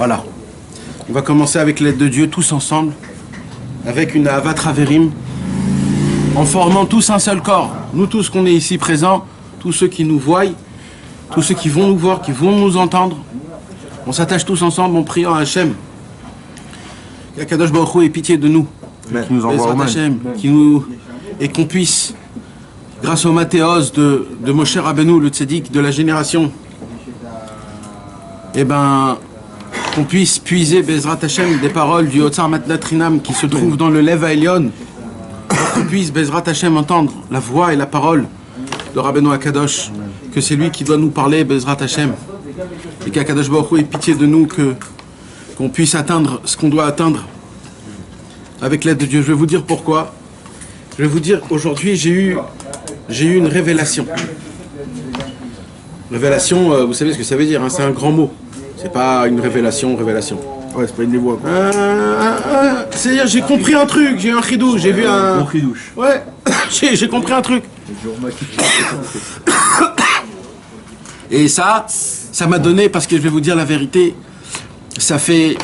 Voilà. On va commencer avec l'aide de Dieu, tous ensemble, avec une Ahavat Haverim, en formant tous un seul corps. Nous tous qu'on est ici présents, tous ceux qui nous voient, tous ceux qui vont nous voir, qui vont nous entendre. On s'attache tous ensemble en priant à Hachem. Qu'Akadosh Baruch Hu ait pitié de nous. Qui nous envoie au Hachem, et qu'on puisse, grâce au Mathéos de Moshe Rabbeinu, le tzaddik de la génération, qu'on puisse puiser Bezrat Hashem des paroles du Otsar Matnat Rinam qui se trouve dans le Lev Haelyon, qu'on puisse Bezrat Hashem entendre la voix et la parole de Rabbeinu Akadosh, que c'est lui qui doit nous parler, Bezrat Hashem, et qu'Akadosh Baruch Hu ait pitié de nous, qu'on puisse atteindre ce qu'on doit atteindre avec l'aide de Dieu. Je vais vous dire pourquoi. Je vais vous dire, aujourd'hui j'ai eu une révélation. Révélation, vous savez ce que ça veut dire, hein, c'est un grand mot. C'est pas une révélation. Ouais, c'est pas une dévoile. C'est-à-dire, j'ai compris un truc, j'ai eu un chidouche, j'ai vu un... Ouais, j'ai compris un truc. Et ça m'a donné, parce que je vais vous dire la vérité, ça fait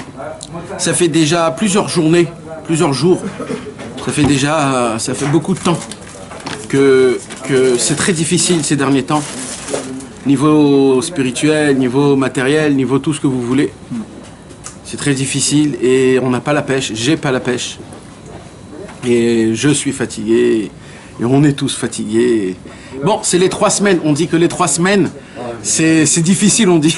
déjà plusieurs journées, plusieurs jours, ça fait beaucoup de temps que c'est très difficile ces derniers temps. Niveau spirituel, niveau matériel, niveau tout ce que vous voulez. C'est très difficile et on n'a pas la pêche, j'ai pas la pêche. Et je suis fatigué, et on est tous fatigués. Bon, c'est les 3 semaines, on dit que les 3 semaines, c'est difficile, on dit.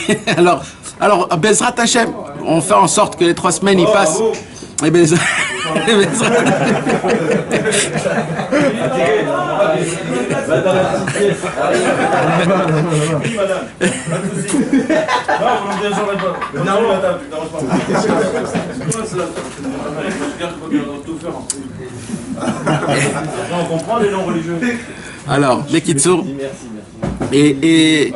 Alors, Bezrat Hashem, on fait en sorte que les 3 semaines, ils passent. Et On comprend les noms religieux. Alors, les Kitsour. Et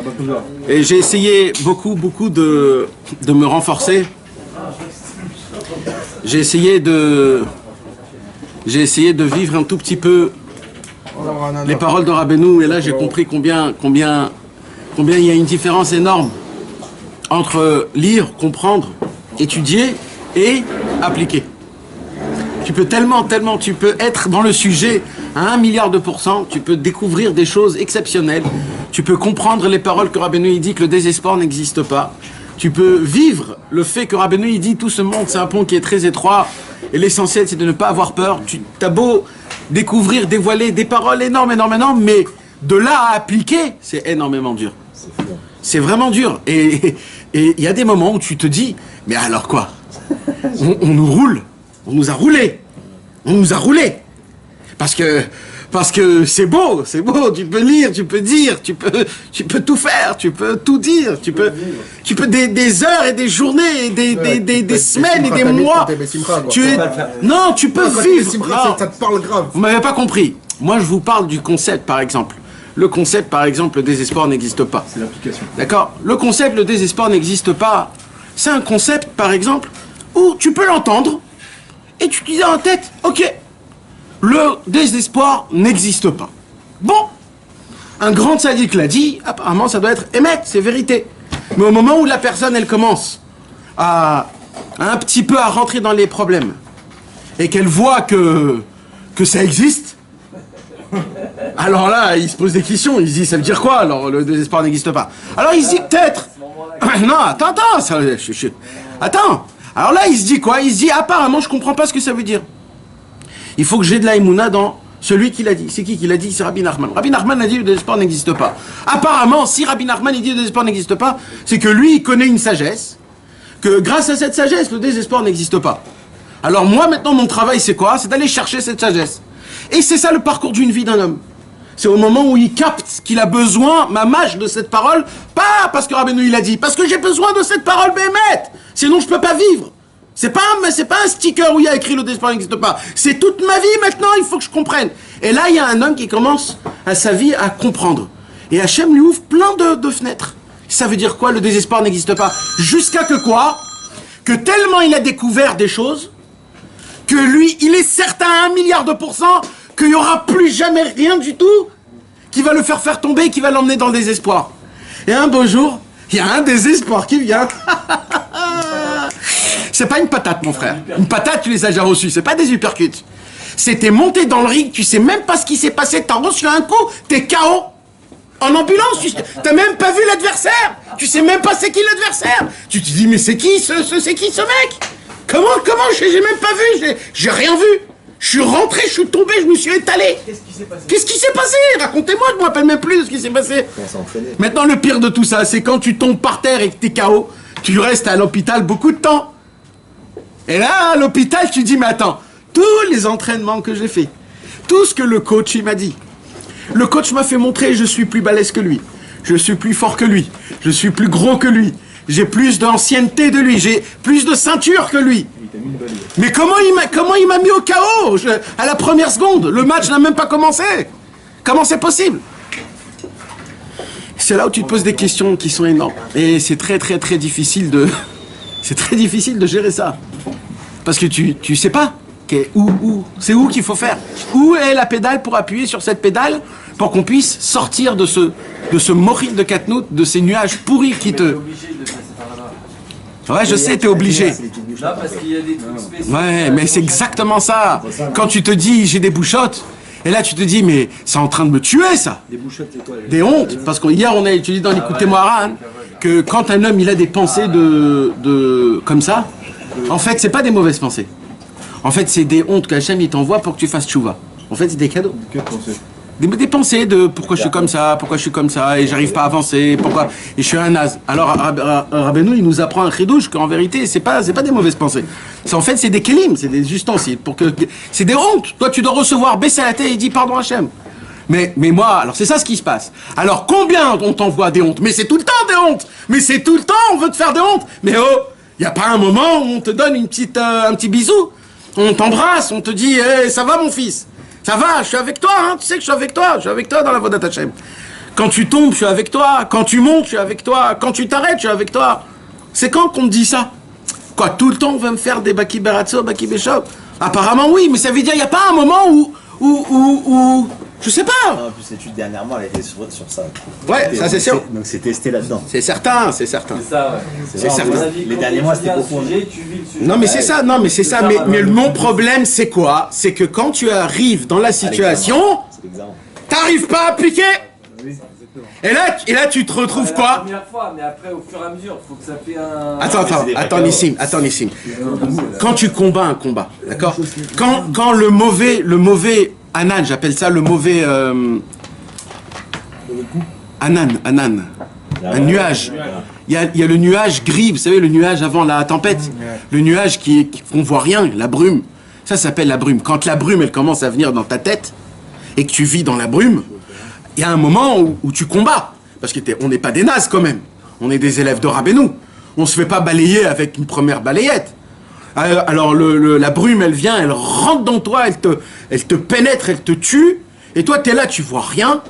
j'ai essayé beaucoup de me renforcer. J'ai essayé de vivre un tout petit peu les paroles de Rabbeinu, et là j'ai compris combien il y a une différence énorme entre lire, comprendre, étudier et appliquer. Tu peux tu peux être dans le sujet à 1 milliard de %, tu peux découvrir des choses exceptionnelles, tu peux comprendre les paroles que Rabbeinu il dit que le désespoir n'existe pas. Tu peux vivre le fait que Rabbeinu il dit tout ce monde c'est un pont qui est très étroit et l'essentiel c'est de ne pas avoir peur. Tu as beau découvrir, dévoiler des paroles énormes, mais de là à appliquer, c'est énormément dur. C'est vraiment dur. Et il y a des moments où tu te dis, mais alors quoi? On nous roule, on nous a roulé. Parce que c'est beau, tu peux lire, tu peux dire, tu peux tout faire, tu peux tout dire, tu peux des heures et des journées, des semaines et des mois. Tu peux vivre. Ça te parle grave. Vous m'avez pas compris. Moi, je vous parle du concept, par exemple. Le concept, par exemple, le désespoir n'existe pas. C'est l'application. D'accord? Le concept, le désespoir n'existe pas. C'est un concept, par exemple, où tu peux l'entendre et tu te dis dans la tête, ok, le désespoir n'existe pas. Bon, un grand tzaddik l'a dit, apparemment ça doit être émet, c'est vérité. Mais au moment où la personne, elle commence à un petit peu à rentrer dans les problèmes, et qu'elle voit que ça existe, alors là, il se pose des questions, il se dit, ça veut dire quoi, alors le désespoir n'existe pas? Alors il se dit peut-être, non, attends, attends, alors là il se dit quoi? Il se dit, apparemment je comprends pas ce que ça veut dire. Il faut que j'ai de la émouna dans celui qui l'a dit. C'est qui l'a dit? C'est Rabbi Nachman. Rabbi Nachman a dit le désespoir n'existe pas. Apparemment, si Rabbi Nachman il dit le désespoir n'existe pas, c'est que lui, il connaît une sagesse, que grâce à cette sagesse, le désespoir n'existe pas. Alors moi, maintenant, mon travail, c'est quoi? C'est d'aller chercher cette sagesse. Et c'est ça le parcours d'une vie d'un homme. C'est au moment où il capte qu'il a besoin, ma mâche, de cette parole, pas parce que Rabbeinu il a dit, parce que j'ai besoin de cette parole bémette. Sinon, je peux pas vivre. C'est pas un sticker où il y a écrit le désespoir n'existe pas. C'est toute ma vie maintenant, il faut que je comprenne. Et là, il y a un homme qui commence à sa vie à comprendre. Et Hachem lui ouvre plein de fenêtres. Ça veut dire quoi, le désespoir n'existe pas? Jusqu'à que quoi? Que tellement il a découvert des choses, que lui, il est certain à 1 milliard de % qu'il n'y aura plus jamais rien du tout qui va le faire tomber, qui va l'emmener dans le désespoir. Et un beau jour, il y a un désespoir qui vient. C'est pas une patate, mon frère. Une patate, tu les as déjà reçues. C'est pas des uppercuts. C'était monté dans le ring, tu sais même pas ce qui s'est passé. T'as reçu un coup, t'es KO. En ambulance, t'as même pas vu l'adversaire. Tu sais même pas c'est qui l'adversaire. Tu te dis, mais c'est qui ce mec? Comment, j'ai même pas vu, j'ai rien vu. Je suis rentré, je suis tombé, je me suis étalé. Qu'est-ce qui s'est passé? Racontez-moi, je me rappelle même plus de ce qui s'est passé. Maintenant, le pire de tout ça, c'est quand tu tombes par terre et que t'es KO, tu restes à l'hôpital beaucoup de temps. Et là, à l'hôpital, tu dis, mais attends, tous les entraînements que j'ai fait, tout ce que le coach il m'a dit, le coach m'a fait montrer, je suis plus balèze que lui, je suis plus fort que lui, je suis plus gros que lui, j'ai plus d'ancienneté de lui, j'ai plus de ceinture que lui. Mais comment il m'a mis au KO à la première seconde? Le match n'a même pas commencé. Comment c'est possible? C'est là où tu te poses des questions qui sont énormes. Et c'est très difficile de... C'est très difficile de gérer ça. Parce que tu sais pas c'est où qu'il faut faire. Où est la pédale pour appuyer sur cette pédale pour qu'on puisse sortir de ce morid de Katnout, de ces nuages pourris qui te... Ouais, je sais, t'es obligé. Là, parce qu'il y a des trucs spéciaux. Ouais, mais c'est exactement ça. Quand tu te dis, j'ai des bouchottes, et là tu te dis, mais c'est en train de me tuer, ça. Des bouchottes, c'est quoi? Des hontes. Parce qu'hier, on a étudié dans l'Écoutez-moi Aran, que quand un homme, il a des pensées comme ça, en fait, c'est pas des mauvaises pensées. En fait, c'est des hontes qu'Hachem, il t'envoie pour que tu fasses tchouva. En fait, c'est des cadeaux. Des pensées de pourquoi je suis comme ça, et j'arrive pas à avancer, pourquoi, et je suis un naze. Alors, Rabbeinu, il nous apprend un chidouche qu'en vérité, c'est pas des mauvaises pensées. En fait, c'est des kelim, c'est des ustensiles, c'est des hontes. Toi, tu dois recevoir, baisser la tête et dire pardon Hachem. Mais moi, alors c'est ça ce qui se passe. Alors, combien on t'envoie des hontes? Mais c'est tout le temps des hontes. Mais c'est tout le temps, on veut te faire des hontes. Mais oh, y a pas un moment où on te donne un petit bisou, on t'embrasse, on te dit, hey, ça va mon fils? Ça va, je suis avec toi, hein, tu sais que je suis avec toi dans la Vodat Hashem. Quand tu tombes, je suis avec toi, quand tu montes, je suis avec toi, quand tu t'arrêtes, je suis avec toi. C'est quand qu'on me dit ça? Quoi, tout le temps on va me faire des Baki Beratzo, Baki Beshop? Apparemment oui, mais ça veut dire, il n'y a pas un moment où je sais pas. Non, en plus l'étude dernièrement, elle était sur ça. Ouais, ça c'est sûr. Donc c'est testé là-dedans. C'est certain. C'est ça, ouais. C'est certain. Les derniers mois, c'était profond. Non mais c'est ça, mais mon problème c'est quoi? C'est que quand tu arrives dans la situation, t'arrives pas à appliquer. Et là tu te retrouves quoi? La première fois, mais après au fur et à mesure, faut que ça fait un... Attends Nissim. Quand tu combats un combat, d'accord? Quand le mauvais Anan, j'appelle ça le mauvais Anan, un nuage. Il y a le nuage gris, vous savez, le nuage avant la tempête, le nuage qu'on voit rien, la brume. Ça s'appelle la brume. Quand la brume, elle commence à venir dans ta tête et que tu vis dans la brume, il y a un moment où tu combats. Parce qu'on n'est pas des nazes quand même. On est des élèves de Rabbeinu. On se fait pas balayer avec une première balayette. Alors la brume, elle vient, elle rentre dans toi, elle te pénètre, elle te tue. Et toi, t'es là, tu vois rien.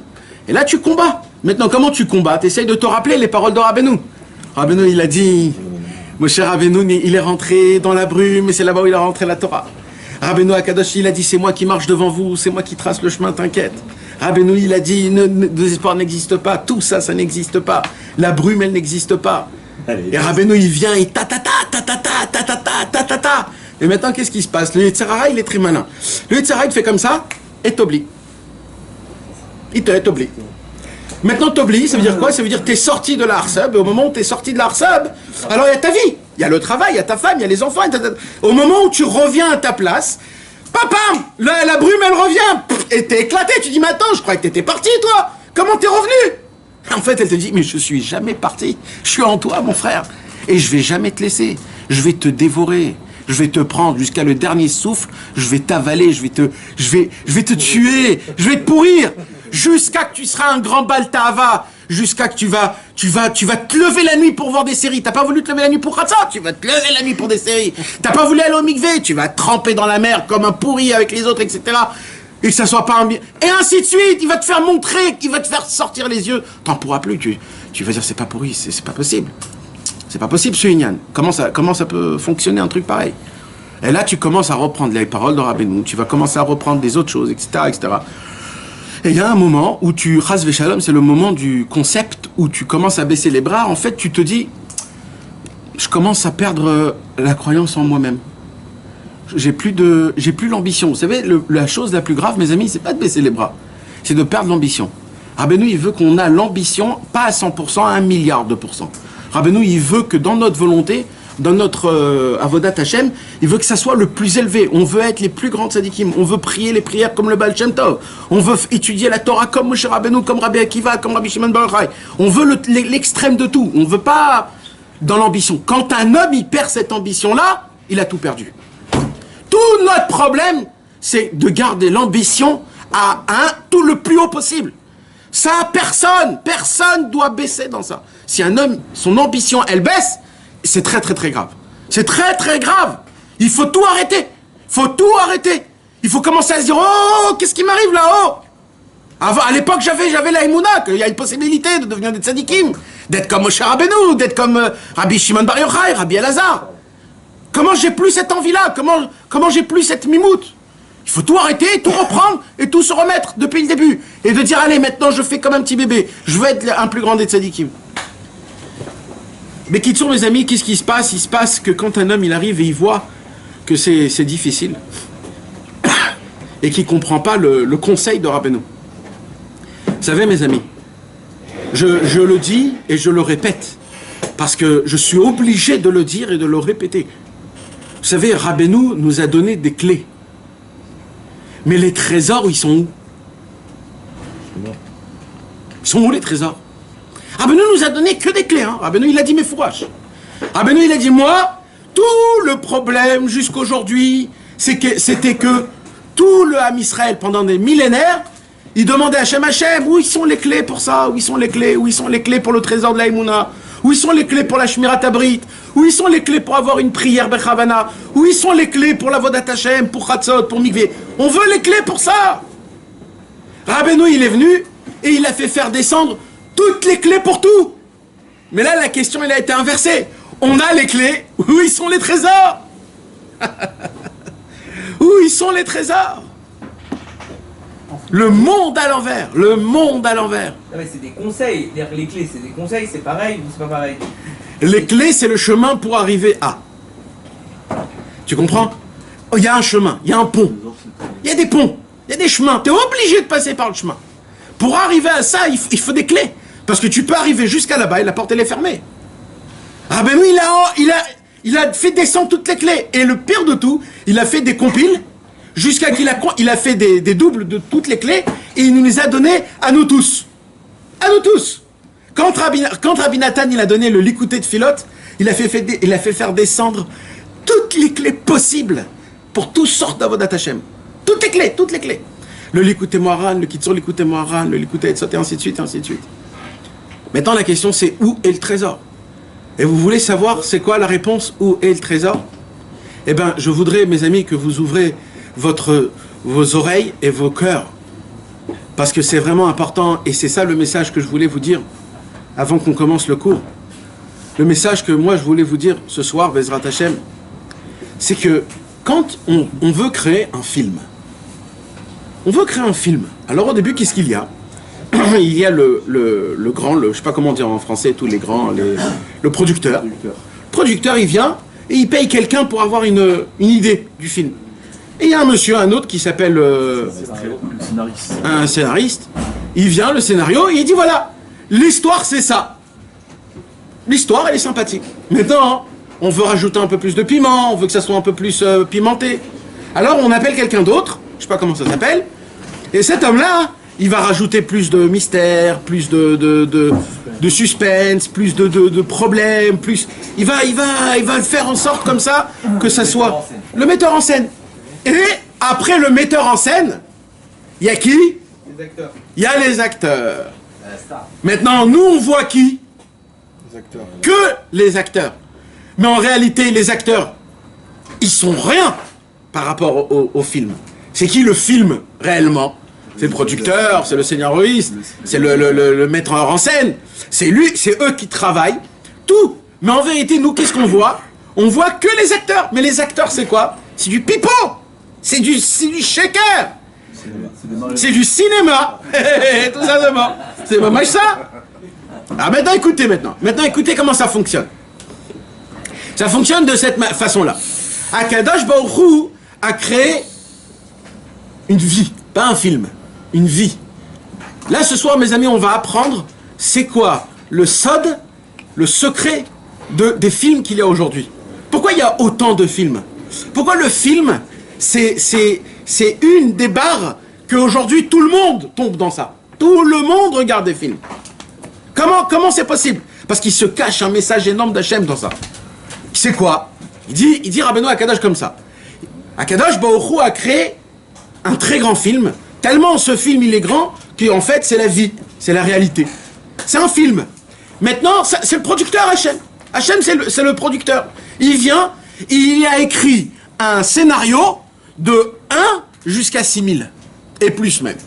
Et là, tu combats. Maintenant, comment tu combats? T'essayes de te rappeler les paroles de Rabbeinu. Rabbeinu, il a dit, mon cher Rabbeinu, il est rentré dans la brume, et c'est là-bas où il a rentré la Torah. Rabbeinu Akadosh, il a dit, c'est moi qui marche devant vous, c'est moi qui trace le chemin, t'inquiète. Rabbeinu, il a dit, désespoir n'existe pas, tout ça, ça n'existe pas. La brume, elle n'existe pas. Et Rabbeinu, il vient, et ta. Et maintenant, qu'est-ce qui se passe? Le Yetzirah, il est très malin. Le Yetzirah, il fait comme ça, et t'oublie. Il t'oublie. Maintenant, t'oublies, ça veut dire quoi? Ça veut dire que t'es sorti de la Harsab, et au moment où t'es sorti de la Harsab, alors il y a ta vie, il y a le travail, il y a ta femme, il y a les enfants, au moment où tu reviens à ta place, papa, la brume, elle revient, et t'es éclaté, tu dis, mais attends, je croyais que t'étais parti, toi, comment t'es revenu? En fait, elle te dit, mais je suis jamais parti, je suis en toi, mon frère, et je vais jamais te laisser, je vais te dévorer. Je vais te prendre jusqu'à le dernier souffle, je vais t'avaler, je vais te tuer, je vais te pourrir, jusqu'à que tu seras un grand Baltava, jusqu'à que tu vas te lever la nuit pour voir des séries. T'as pas voulu te lever la nuit pour Khatsa, tu vas te lever la nuit pour des séries. T'as pas voulu aller au mikvé, tu vas tremper dans la mer comme un pourri avec les autres, etc. Et que ça soit pas un bien. Et ainsi de suite, il va te faire montrer, il va te faire sortir les yeux. T'en pourras plus, tu vas dire c'est pas pourri, c'est pas possible. C'est pas possible, ce Inyan. Comment ça peut fonctionner un truc pareil? Et là, tu commences à reprendre les paroles de Rabbeinu, tu vas commencer à reprendre des autres choses, etc., etc. Et il y a un moment où Chas Veshalom, c'est le moment du concept où tu commences à baisser les bras. En fait, tu te dis, je commence à perdre la croyance en moi-même. J'ai plus l'ambition. Vous savez, la chose la plus grave, mes amis, c'est pas de baisser les bras, c'est de perdre l'ambition. Rabbeinu, il veut qu'on a l'ambition, pas à 100%, à 1 milliard de pourcents. Rabbeinu, il veut que dans notre volonté, dans notre Avodat Hashem, il veut que ça soit le plus élevé. On veut être les plus grands tzadikim. On veut prier les prières comme le Baal Shem Tov. On veut étudier la Torah comme Moshe Rabbeinu, comme Rabbi Akiva, comme Rabbi Shimon Bar Yochai. On veut l'extrême de tout. On veut pas dans l'ambition. Quand un homme, il perd cette ambition-là, il a tout perdu. Tout notre problème, c'est de garder l'ambition à tout le plus haut possible. Ça, personne doit baisser dans ça. Si un homme, son ambition, elle baisse, c'est très très très grave. C'est très très grave. Il faut tout arrêter. Il faut commencer à se dire, oh, qu'est-ce qui m'arrive là-haut? À l'époque, j'avais la Emouna, qu'il y a une possibilité de devenir des tzadikim, d'être comme Moshe Rabbeinu, d'être comme Rabbi Shimon Bar Yochai, Rabbi Elazar. Comment j'ai plus cette envie-là? Comment j'ai plus cette mimoute? Il faut tout arrêter, tout reprendre et tout se remettre depuis le début. Et de dire, allez, maintenant je fais comme un petit bébé. Je veux être un plus grand des tzadikim. Mais qui sont mes amis, qu'est-ce qui se passe? Il se passe que quand un homme il arrive et il voit que c'est difficile et qu'il ne comprend pas le conseil de Rabbeinu. Vous savez mes amis, je le dis et je le répète parce que je suis obligé de le dire et de le répéter. Vous savez, Rabbeinu nous a donné des clés. Mais les trésors, ils sont où? Ils sont où les trésors? Rabbeinu nous a donné que des clés. Hein. Rabbeinu, il a dit mes fourrages. Rabbeinu, il a dit, moi, tout le problème jusqu'aujourd'hui, c'était que tout le Ham Israël, pendant des millénaires, il demandait à Hachem, où sont les clés pour ça? Où sont les clés? Où sont les clés pour le trésor de la Emouna? Où sont les clés pour la Shmirat Abrit? Où sont les clés pour avoir une prière Bechavana? Où sont les clés pour la Vodat Hashem, pour Chatzot, pour Mikveh? On veut les clés pour ça. Rabbeinu, il est venu et il a fait faire descendre toutes les clés pour tout. Mais là, la question, elle a été inversée. On a les clés, où ils sont les trésors? Où ils sont les trésors? Le monde à l'envers, le monde à l'envers. Non mais c'est des conseils, les clés c'est des conseils, c'est pareil ou c'est pas pareil? Les clés c'est le chemin pour arriver à. Tu comprends? Il y a un chemin, il y a un pont, il y a des ponts, il y a des chemins, tu es obligé de passer par le chemin. Pour arriver à ça, il faut des clés. Parce que tu peux arriver jusqu'à là-bas et la porte elle est fermée. Ah ben oui, il a fait descendre toutes les clés. Et le pire de tout, il a fait des compiles jusqu'à qu'il a fait des doubles de toutes les clés et il nous les a données à nous tous. À nous tous. Quand Rabbi Nathan il a donné le Likutei Tfilot, il a fait faire descendre toutes les clés possibles pour toutes sortes d'Avodat Hashem. Toutes les clés. Le Likutei Moharan, le Kitzur Likutei Moharan, le Likutei Etzot et ainsi de suite, et ainsi de suite. Maintenant la question c'est où est le trésor? Et vous voulez savoir c'est quoi la réponse? Où est le trésor? Eh bien je voudrais mes amis que vous ouvrez vos oreilles et vos cœurs. Parce que c'est vraiment important et c'est ça le message que je voulais vous dire avant qu'on commence le cours. Le message que moi je voulais vous dire ce soir, Bezrat Hashem, c'est que quand on veut créer un film, alors au début qu'est-ce qu'il y a? Il y a le grand, je sais pas comment dire en français, tous les grands, le producteur. Le producteur il vient et il paye quelqu'un pour avoir une idée du film. Et il y a un autre qui s'appelle un scénariste. Il vient, le scénario, et il dit voilà, l'histoire c'est ça. L'histoire elle est sympathique. Maintenant, on veut rajouter un peu plus de piment, on veut que ça soit un peu plus pimenté. Alors on appelle quelqu'un d'autre, je sais pas comment ça s'appelle, et cet homme-là, il va rajouter plus de mystère, plus de suspense, plus de problèmes, plus. Il va faire en sorte comme ça que ça soit le metteur en scène. Et après le metteur en scène, il y a qui? Les acteurs. Il y a les acteurs. Maintenant, nous on voit qui? Les acteurs. Que les acteurs. Mais en réalité, les acteurs, ils sont rien par rapport au film. C'est qui le film réellement? C'est le producteur, c'est le scénariste, c'est le metteur en scène. C'est eux qui travaillent, tout. Mais en vérité, nous, qu'est-ce qu'on voit? On voit que les acteurs. Mais les acteurs, c'est quoi? C'est du pipeau. C'est du shaker. C'est du cinéma. Tout simplement. C'est pas mal ça. Ah, maintenant, écoutez comment ça fonctionne. Ça fonctionne de cette façon-là. Akadosh Baruch Hu a créé une vie, pas un film, une vie. Là, ce soir, mes amis, on va apprendre c'est quoi le sod, le secret des films qu'il y a aujourd'hui. Pourquoi il y a autant de films? Pourquoi le film, c'est une des barres qu'aujourd'hui tout le monde tombe dans ça. Tout le monde regarde des films. Comment c'est possible? Parce qu'il se cache un message énorme d'Hachem dans ça. C'est quoi? Il dit Rabbeinu Akadosh comme ça. Akadosh Baruch Hu a créé un très grand film. Tellement ce film il est grand qu'en fait c'est la vie, c'est la réalité. C'est un film. Maintenant, c'est le producteur Hachem. Hachem c'est le producteur. Il vient, il a écrit un scénario de 1 jusqu'à 6000. Et plus même.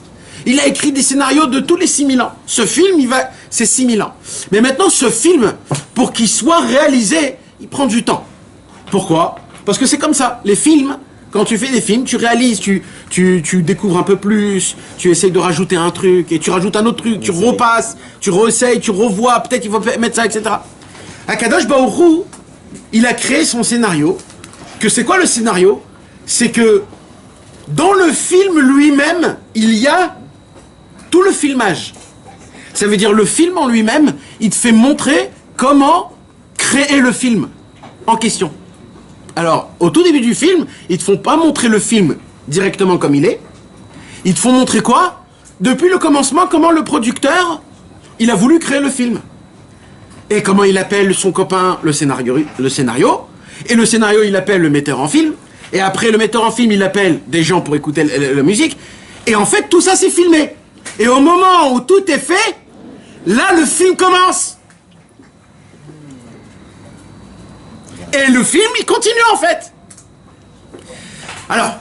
Il a écrit des scénarios de tous les 6000 ans. Ce film, c'est 6000 ans. Mais maintenant, ce film, pour qu'il soit réalisé, il prend du temps. Pourquoi? Parce que c'est comme ça. Les films, quand tu fais des films, tu réalises, tu découvres un peu plus, tu essayes de rajouter un truc, et tu rajoutes un autre truc, tu repasses, tu réessayes, tu revois, peut-être il faut mettre ça, etc. Akadosh Baruch Hu, il a créé son scénario. Que c'est quoi le scénario? C'est que dans le film lui-même, il y a tout le filmage. Ça veut dire le film en lui-même, il te fait montrer comment créer le film en question. Alors, au tout début du film, ils te font pas montrer le film directement comme il est. Ils te font montrer quoi? Depuis le commencement, comment le producteur, il a voulu créer le film. Et comment il appelle son copain le scénario. Et le scénario, il appelle le metteur en film. Et après, le metteur en film, il appelle des gens pour écouter la musique. Et en fait, tout ça, c'est filmé. Et au moment où tout est fait, là, le film commence. Et le film, il continue, en fait. Alors,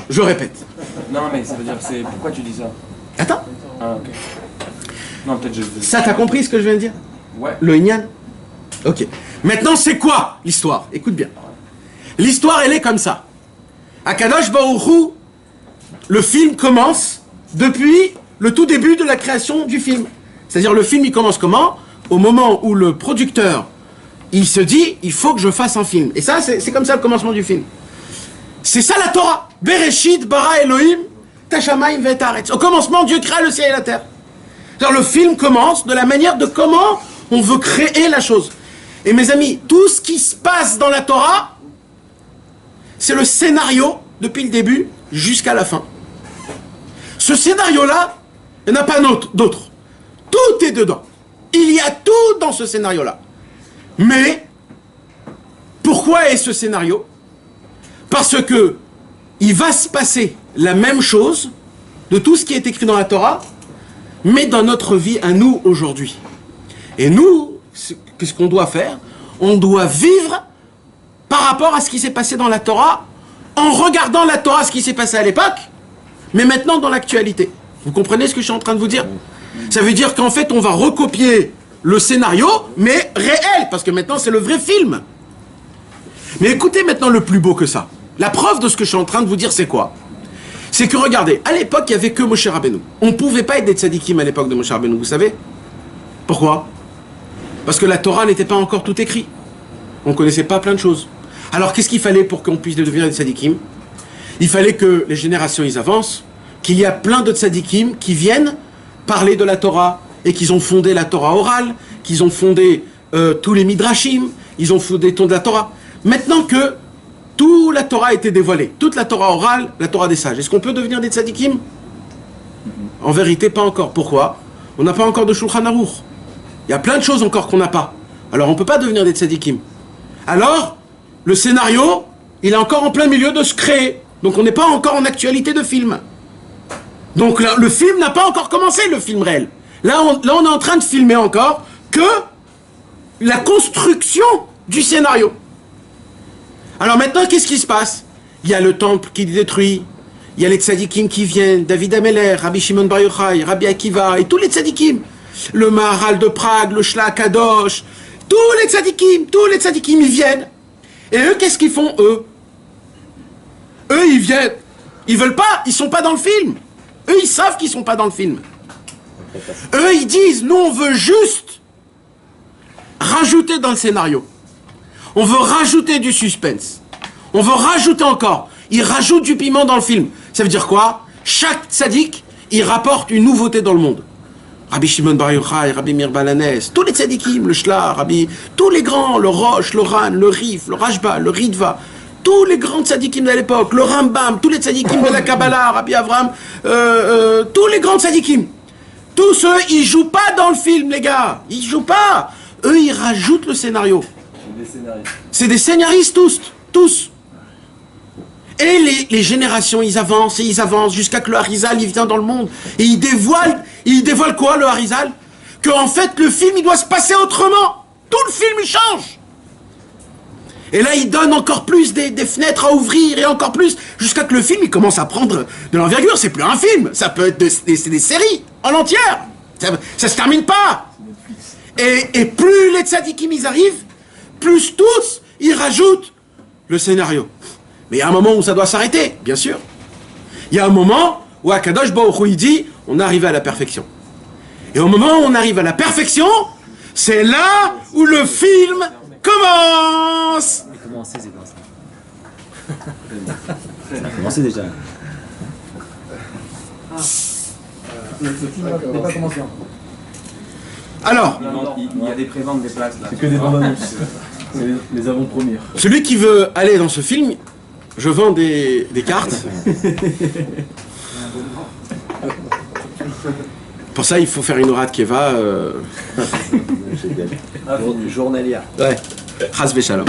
je répète. Non, mais ça veut dire, c'est... Pourquoi tu dis ça? Attends. Ah, ok. Non, peut-être je... Ça, t'as compris ce que je viens de dire? Ouais. Le Inyan? Ok. Maintenant, c'est quoi l'histoire? Écoute bien. L'histoire, elle est comme ça. Akadosh Baruch Hu, le film commence depuis le tout début de la création du film. C'est-à-dire, le film, il commence comment? Au moment où le producteur, il se dit, il faut que je fasse un film. Et ça, c'est comme ça le commencement du film. C'est ça la Torah. Bereshit bara Elohim tashamayim ve'etaretz. Au commencement, Dieu créa le ciel et la terre. C'est-à-dire, le film commence de la manière de comment on veut créer la chose. Et mes amis, tout ce qui se passe dans la Torah, c'est le scénario depuis le début jusqu'à la fin. Ce scénario-là, il n'y en a pas d'autre. Tout est dedans. Il y a tout dans ce scénario-là. Mais, pourquoi est ce scénario? Parce que il va se passer la même chose de tout ce qui est écrit dans la Torah, mais dans notre vie à nous aujourd'hui. Et nous, qu'est-ce qu'on doit faire? On doit vivre par rapport à ce qui s'est passé dans la Torah, en regardant la Torah, ce qui s'est passé à l'époque, mais maintenant dans l'actualité. Vous comprenez ce que je suis en train de vous dire? Ça veut dire qu'en fait, on va recopier le scénario, mais réel, parce que maintenant, c'est le vrai film. Mais écoutez maintenant le plus beau que ça. La preuve de ce que je suis en train de vous dire, c'est quoi? C'est que, regardez, à l'époque, il n'y avait que Moshe Rabbeinu. On ne pouvait pas être des tzadikim à l'époque de Moshe Rabbeinu, vous savez? Pourquoi? Parce que la Torah n'était pas encore tout écrit. On ne connaissait pas plein de choses. Alors, qu'est-ce qu'il fallait pour qu'on puisse devenir des tzadikim? Il fallait que les générations, ils avancent, qu'il y a plein de tzadikim qui viennent parler de la Torah, et qu'ils ont fondé la Torah orale, qu'ils ont fondé tous les midrashim, ils ont fondé toute la Torah. Maintenant que toute la Torah a été dévoilée, toute la Torah orale, la Torah des sages, est-ce qu'on peut devenir des tzadikim? En vérité, pas encore. Pourquoi? On n'a pas encore de Shulchan Aruch. Il y a plein de choses encore qu'on n'a pas. Alors on ne peut pas devenir des tzadikim. Alors, le scénario, il est encore en plein milieu de se créer. Donc on n'est pas encore en actualité de film. Donc là, le film n'a pas encore commencé, le film réel. Là, on est en train de filmer encore que la construction du scénario. Alors maintenant, qu'est-ce qui se passe? Il y a le temple qui est détruit, il y a les tzadikim qui viennent, David Ameller, Rabbi Shimon Bar Yochai, Rabbi Akiva, et tous les tzadikim. Le Maharal de Prague, le Shla Kadosh, tous les tzadikim, ils viennent. Et eux, qu'est-ce qu'ils font, eux? Eux, ils viennent. Ils veulent pas, ils sont pas dans le film. Eux, ils savent qu'ils sont pas dans le film. Eux, ils disent, nous, on veut juste rajouter dans le scénario. on veut rajouter du suspense. On veut rajouter encore. Il rajoute du piment dans le film. Ça veut dire quoi? Chaque tzaddik, il rapporte une nouveauté dans le monde. Rabbi Shimon Bar Yochai, Rabbi Meir Balanès, tous les tzaddikim, le Shla, Rabbi, tous les grands, le Rosh, le Ran, le Rif, le Rashba, le Ritva, tous les grands tzaddikim de l'époque, le Rambam, tous les tzaddikim de la Kabbalah, Rabbi Avram, tous les grands tzaddikim. Tous eux, ils jouent pas dans le film, les gars. Ils jouent pas. Eux, ils rajoutent le scénario. C'est des scénaristes tous. Et les générations, ils avancent jusqu'à que le Harizal, il vient dans le monde. Et il dévoile quoi, le Harizal? Que en fait, le film, il doit se passer autrement. Tout le film, il change. Et là, il donne encore plus des fenêtres à ouvrir et encore plus, jusqu'à que le film, il commence à prendre de l'envergure. C'est plus un film, ça peut être des séries en entière. Ça se termine pas. Et plus les tzadikim, ils arrivent, plus tous, ils rajoutent le scénario. Mais il y a un moment où ça doit s'arrêter, bien sûr. Il y a un moment où Akadosh Baruch Hu, il dit, on arrive à la perfection. Et au moment où on arrive à la perfection, c'est là où le film commence. Commencer, c'est comme ça. Ça a commencé déjà. Le film n'est pas commencé. Alors, il y a des préventes des places là. C'est que des bandes annonces. C'est les avant-premières. celui qui veut aller dans ce film, je vends des cartes. Pour ça, il faut faire une Horat Keva. Journalia. Ouais, Chas Veshalom.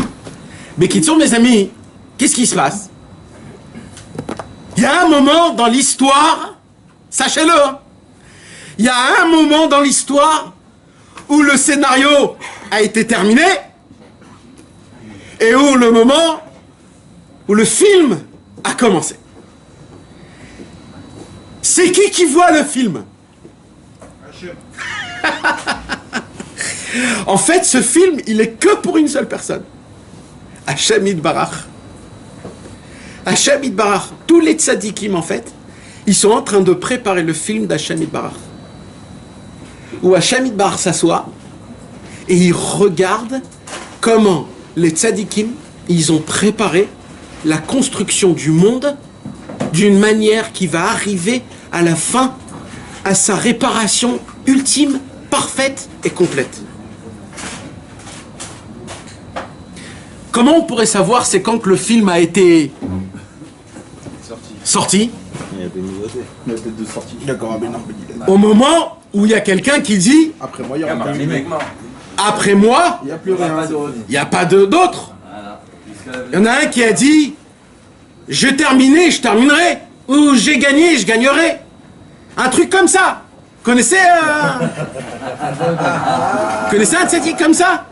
Mais qui sont mes amis, qu'est-ce qui se passe? Il y a un moment dans l'histoire, sachez-le, il y a un moment dans l'histoire où le scénario a été terminé et où le moment où le film a commencé. C'est qui voit le film? En fait, ce film, il est que pour une seule personne. Hashem Yitbarach. Hashem Yitbarach. Tous les tzadikim, en fait, ils sont en train de préparer le film d'Hashem Yitbarach. Où Hashem Yitbarach s'assoit et il regarde comment les tzadikim, ils ont préparé la construction du monde d'une manière qui va arriver à la fin à sa réparation ultime, parfaite et complète. Comment on pourrait savoir c'est quand que le film a été sorti? Il y a des nouveautés. La tête de sortie. D'accord, mais non. Au moment où il y a quelqu'un qui dit Après moi, il y aura pas de après moi, Il n'y a plus rien. il n'y a pas d'autre. Il y en a un qui a dit j'ai terminé, je terminerai. Ou j'ai gagné, je gagnerai. Un truc comme ça. Connaissez connaissez un tzaddik comme ça?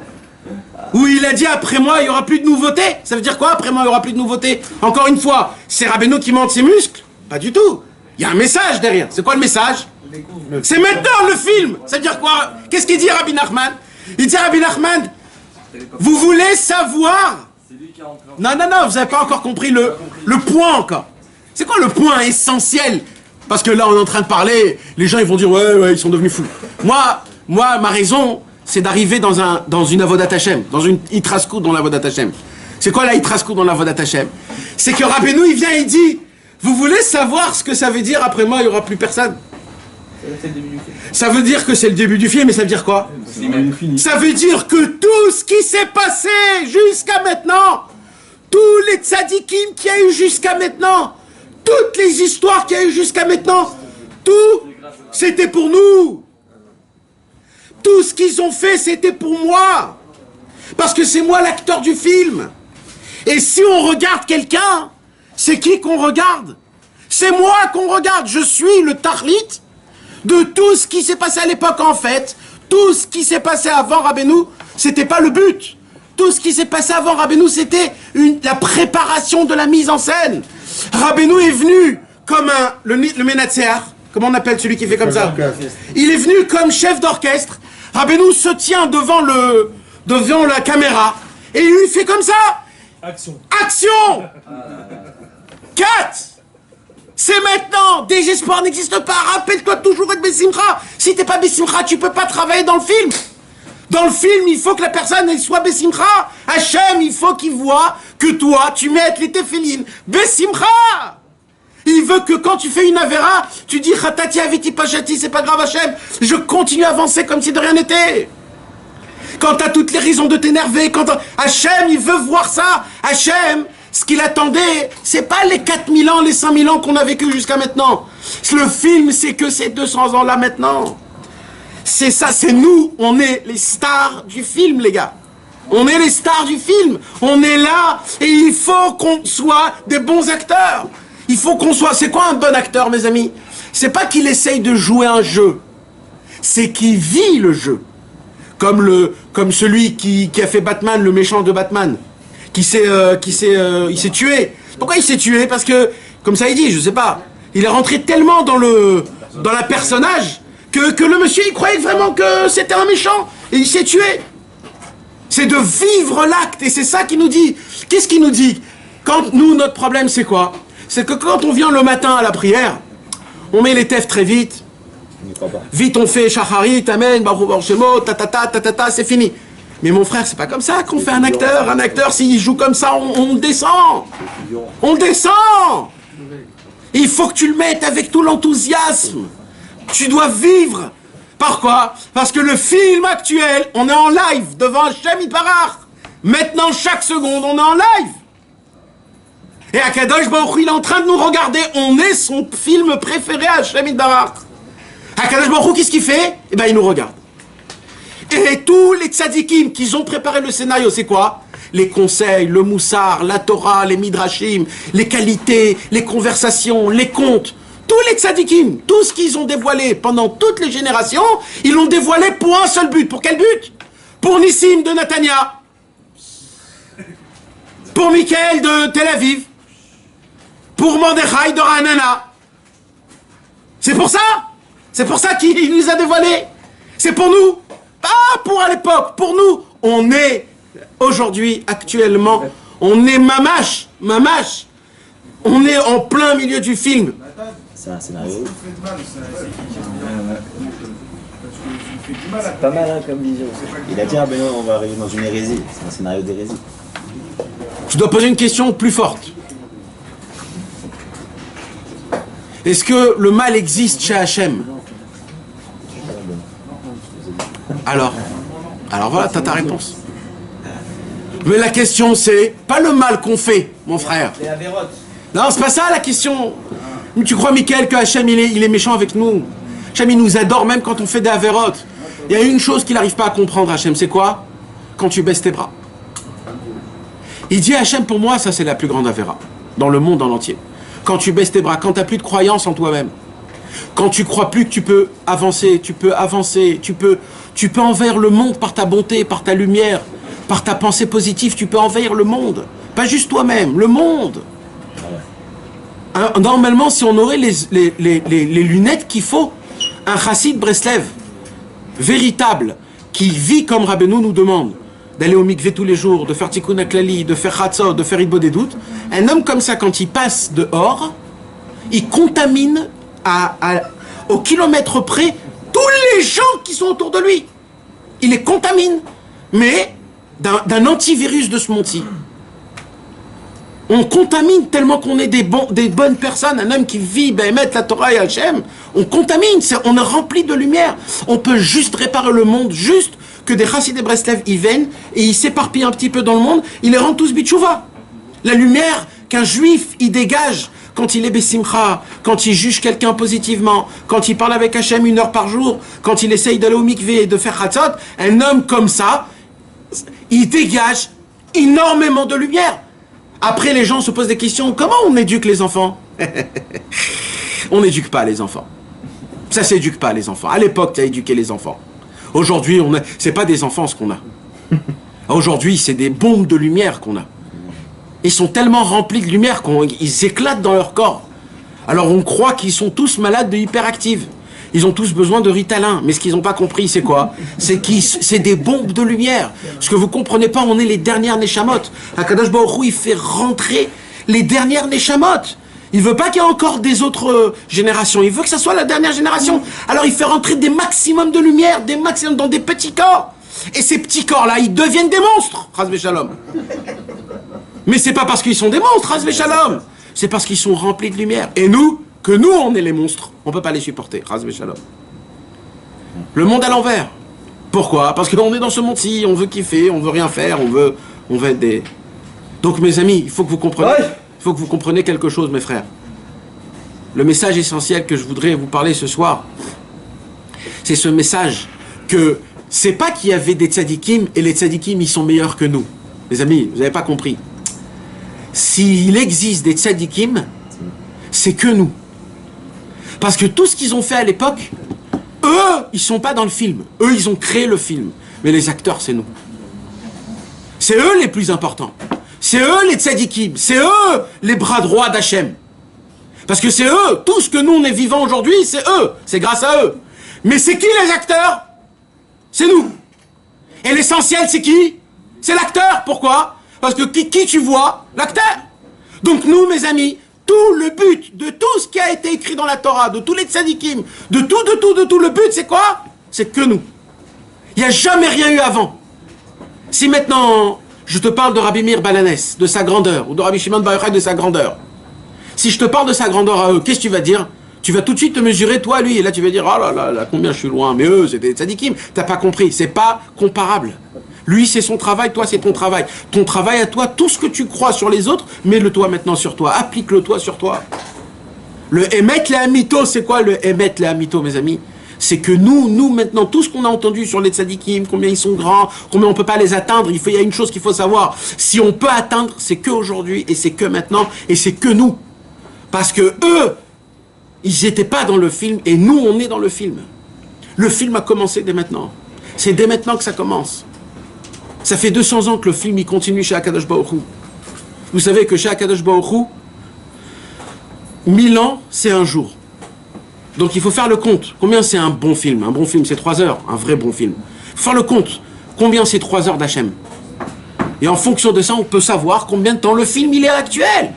Où il a dit après moi il n'y aura plus de nouveauté. Ça veut dire quoi après moi il n'y aura plus de nouveauté? Encore une fois, c'est Rabbeinu qui monte ses muscles? Pas du tout. Il y a un message derrière. C'est quoi le message? C'est maintenant le film. Ça veut dire quoi? Qu'est-ce qu'il dit Rabbi Nachman? Il dit Rabbi Nachman, vous voulez savoir? Non, vous n'avez pas encore compris le point encore. C'est quoi le point essentiel? Parce que là on est en train de parler, les gens ils vont dire ouais ils sont devenus fous. Moi ma raison c'est d'arriver dans une avodat Hashem, dans une hitraskou dans l'avodat Hashem. C'est quoi la hitraskou dans l'avodat Hashem? C'est que Rabbeinu il vient et il dit vous voulez savoir ce que ça veut dire après moi il n'y aura plus personne? Ça veut dire que c'est le début du film, mais ça veut dire quoi? Ça veut dire que tout ce qui s'est passé jusqu'à maintenant, tous les tzadikim qu'il y a eu jusqu'à maintenant, toutes les histoires qu'il y a eu jusqu'à maintenant, tout, c'était pour nous. Tout ce qu'ils ont fait, c'était pour moi. Parce que c'est moi l'acteur du film. Et si on regarde quelqu'un, c'est qui qu'on regarde? C'est moi qu'on regarde. Je suis le tahlit de tout ce qui s'est passé à l'époque en fait. Tout ce qui s'est passé avant Rabbeinu, c'était pas le but. Tout ce qui s'est passé avant Rabbeinu, c'était la préparation de la mise en scène. Rabbeinu est venu comme le Menatseach, comment on appelle celui qui fait comme ça? Il est venu comme chef d'orchestre. Rabbeinu se tient devant la caméra et il lui fait comme ça. Action. Cut. C'est maintenant. Désespoir n'existe pas. Rappelle-toi toujours être Bessimcha. Si t'es pas Bessimcha, tu peux pas travailler dans le film. Dans le film, il faut que la personne elle soit Bessimcha. Hachem, il faut qu'il voit que toi, tu mettes les téphilines. Bessimcha. Il veut que quand tu fais une avéra, tu dis Khatati aviti pachati, c'est pas grave Hachem. Je continue à avancer comme si de rien n'était. Quand t'as toutes les raisons de t'énerver, Hachem, il veut voir ça. Hachem, ce qu'il attendait, c'est pas les 4000 ans, les 5000 ans qu'on a vécu jusqu'à maintenant. Le film, c'est que ces 200 ans-là maintenant. C'est ça, c'est nous, on est les stars du film, les gars. On est les stars du film. On est là et il faut qu'on soit des bons acteurs. Il faut qu'on soit... C'est quoi un bon acteur, mes amis? C'est pas qu'il essaye de jouer un jeu. C'est qu'il vit le jeu. Comme celui qui a fait Batman, le méchant de Batman. Il s'est tué. Pourquoi il s'est tué? Parce que, comme ça il dit, je sais pas. Il est rentré tellement dans la personnage que le monsieur, il croyait vraiment que c'était un méchant. Et il s'est tué. C'est de vivre l'acte. Et c'est ça qu'il nous dit. Qu'est-ce qu'il nous dit? Quand nous, notre problème, c'est quoi? C'est que quand on vient le matin à la prière, on met les tefs très vite. Vite, on fait Shacharit, Amen, Baruch Bar Shemo, ta, c'est fini. Mais mon frère, c'est pas comme ça qu'on fait un acteur. Un acteur, s'il joue comme ça, on descend. On descend. Il faut que tu le mettes avec tout l'enthousiasme. Tu dois vivre. Par quoi? Parce que le film actuel, on est en live devant Hachem Yitbarach. Maintenant, chaque seconde, on est en live. Et Akadosh Baruch Hu, il est en train de nous regarder. On est son film préféré à Hachem Yitbarach. Akadosh Baruch Hu, qu'est-ce qu'il fait? Eh ben, il nous regarde. Et tous les tzadikim qui ont préparé le scénario, c'est quoi? Les conseils, le moussar, la Torah, les midrashim, les qualités, les conversations, les contes. Tous les tzadikim, tout ce qu'ils ont dévoilé pendant toutes les générations, ils l'ont dévoilé pour un seul but. Pour quel but? Pour Nissim de Netanya. Pour Michael de Tel Aviv. Pour Mordechai de Ranana. C'est pour ça. C'est pour ça qu'il nous a dévoilé. C'est pour nous. Pas pour à l'époque. Pour nous. On est aujourd'hui, actuellement, on est mamash. On est en plein milieu du film. C'est un scénario. C'est pas mal hein, comme vision. Il a dit, ah ben non, on va arriver dans une hérésie. C'est un scénario d'hérésie. Je dois poser une question plus forte. Est-ce que le mal existe chez Hachem? Alors voilà, t'as ta réponse. Mais la question c'est, pas le mal qu'on fait, mon frère. Non, c'est pas ça la question. Tu crois, Michael, que Hachem, il est méchant avec nous? Hachem, il nous adore même quand on fait des avérotes. Il y a une chose qu'il n'arrive pas à comprendre, Hachem, c'est quoi? Quand tu baisses tes bras. Il dit, Hachem, pour moi, ça c'est la plus grande avéra. Dans le monde en entier. Quand tu baisses tes bras, quand tu n'as plus de croyance en toi-même. Quand tu crois plus que tu peux avancer, tu peux envahir le monde par ta bonté, par ta lumière, par ta pensée positive, tu peux envahir le monde. Pas juste toi-même, le monde. Normalement, si on aurait les lunettes qu'il faut, un chassid Breslev, véritable, qui vit comme Rabbeinu nous demande, d'aller au mikvé tous les jours, de faire tikkun haklali, de faire chatzot, de faire idbo des doutes, un homme comme ça, quand il passe dehors, il contamine au kilomètre près tous les gens qui sont autour de lui. Il les contamine, mais d'un antivirus de ce monde-ci. On contamine tellement qu'on est des bonnes personnes. Un homme qui vit, mettre la Torah et Hachem, on contamine, on est rempli de lumière. On peut juste réparer le monde, juste que des Chassidei Breslev, ils viennent et ils s'éparpillent un petit peu dans le monde, ils les rendent tous bitchouva. La lumière qu'un juif, il dégage quand il est bessimcha, quand il juge quelqu'un positivement, quand il parle avec Hachem 1 heure par jour, quand il essaye d'aller au mikvé et de faire chatzot, un homme comme ça, il dégage énormément de lumière. Après, les gens se posent des questions. Comment on éduque les enfants? On n'éduque pas les enfants. Ça s'éduque pas les enfants. À l'époque, tu as éduqué les enfants. Aujourd'hui, c'est pas des enfants ce qu'on a. Aujourd'hui, c'est des bombes de lumière qu'on a. Ils sont tellement remplis de lumière qu'ils s'éclatent dans leur corps. Alors on croit qu'ils sont tous malades de hyperactive. Ils ont tous besoin de Ritalin. Mais ce qu'ils n'ont pas compris, c'est quoi? C'est des bombes de lumière. Ce que vous comprenez pas, on est les dernières Neshamot. Akadosh Baruch Hu, il fait rentrer les dernières Neshamot. Il veut pas qu'il y ait encore des autres générations. Il veut que ça soit la dernière génération. Alors il fait rentrer des maximums de lumière, des maximums dans des petits corps. Et ces petits corps-là, ils deviennent des monstres, Chas v'Shalom. Mais c'est pas parce qu'ils sont des monstres, Chas v'Shalom. C'est parce qu'ils sont remplis de lumière. Et nous, que nous, on est les monstres, on peut pas les supporter, Chas v'Shalom. Le monde à l'envers. Pourquoi? Parce qu'on est dans ce monde-ci, on veut kiffer, on veut rien faire, on veut être des... Donc mes amis, il faut que vous compreniez quelque chose, mes frères. Le message essentiel que je voudrais vous parler ce soir, c'est ce message que c'est pas qu'il y avait des tzadikim et les tzadikim ils sont meilleurs que nous. Les amis, vous n'avez pas compris. S'il existe des tzadikim, c'est que nous. Parce que tout ce qu'ils ont fait à l'époque, eux, ils sont pas dans le film. Eux, ils ont créé le film. Mais les acteurs, c'est nous. C'est eux les plus importants. C'est eux les tzadikim. C'est eux les bras droits d'Hachem. Parce que c'est eux, tout ce que nous on est vivants aujourd'hui, c'est eux. C'est grâce à eux. Mais c'est qui les acteurs? C'est nous. Et l'essentiel, c'est qui? C'est l'acteur. Pourquoi? Parce que qui tu vois? L'acteur. Donc nous, mes amis, tout le but de tout ce qui a été écrit dans la Torah, de tous les tzadikim, de tout, le but, c'est quoi? C'est que nous. Il n'y a jamais rien eu avant. Si maintenant, je te parle de Rabbi Meir Balanès, de sa grandeur, ou de Rabbi Shimon Bar Yochai, de sa grandeur, si je te parle de sa grandeur à eux, qu'est-ce que tu vas dire? Tu vas tout de suite te mesurer, toi, lui, et là tu vas dire, oh là, combien je suis loin, mais eux, c'était des tzadikim, t'as pas compris, c'est pas comparable. Lui, c'est son travail, toi, c'est ton travail. Ton travail à toi, tout ce que tu crois sur les autres, mets-le toi maintenant sur toi, applique-le toi sur toi. Le Emet le Hamito, c'est quoi le Emet le Hamito, mes amis? C'est que nous maintenant, tout ce qu'on a entendu sur les tzadikim, combien ils sont grands, combien on peut pas les atteindre, il y a une chose qu'il faut savoir, si on peut atteindre, c'est qu'aujourd'hui, et c'est que maintenant, et c'est que nous. Parce que eux, ils n'étaient pas dans le film, et nous, on est dans le film. Le film a commencé dès maintenant. C'est dès maintenant que ça commence. Ça fait 200 ans que le film, il continue chez Akadosh Baruch Hu. Vous savez que chez Akadosh Baruch Hu, 1000 ans, c'est un jour. Donc il faut faire le compte. Combien c'est un bon film? Un bon film, c'est 3 heures. Un vrai bon film. Il faut faire le compte. Combien c'est 3 heures d'Hachem? Et en fonction de ça, on peut savoir combien de temps le film, il est actuel.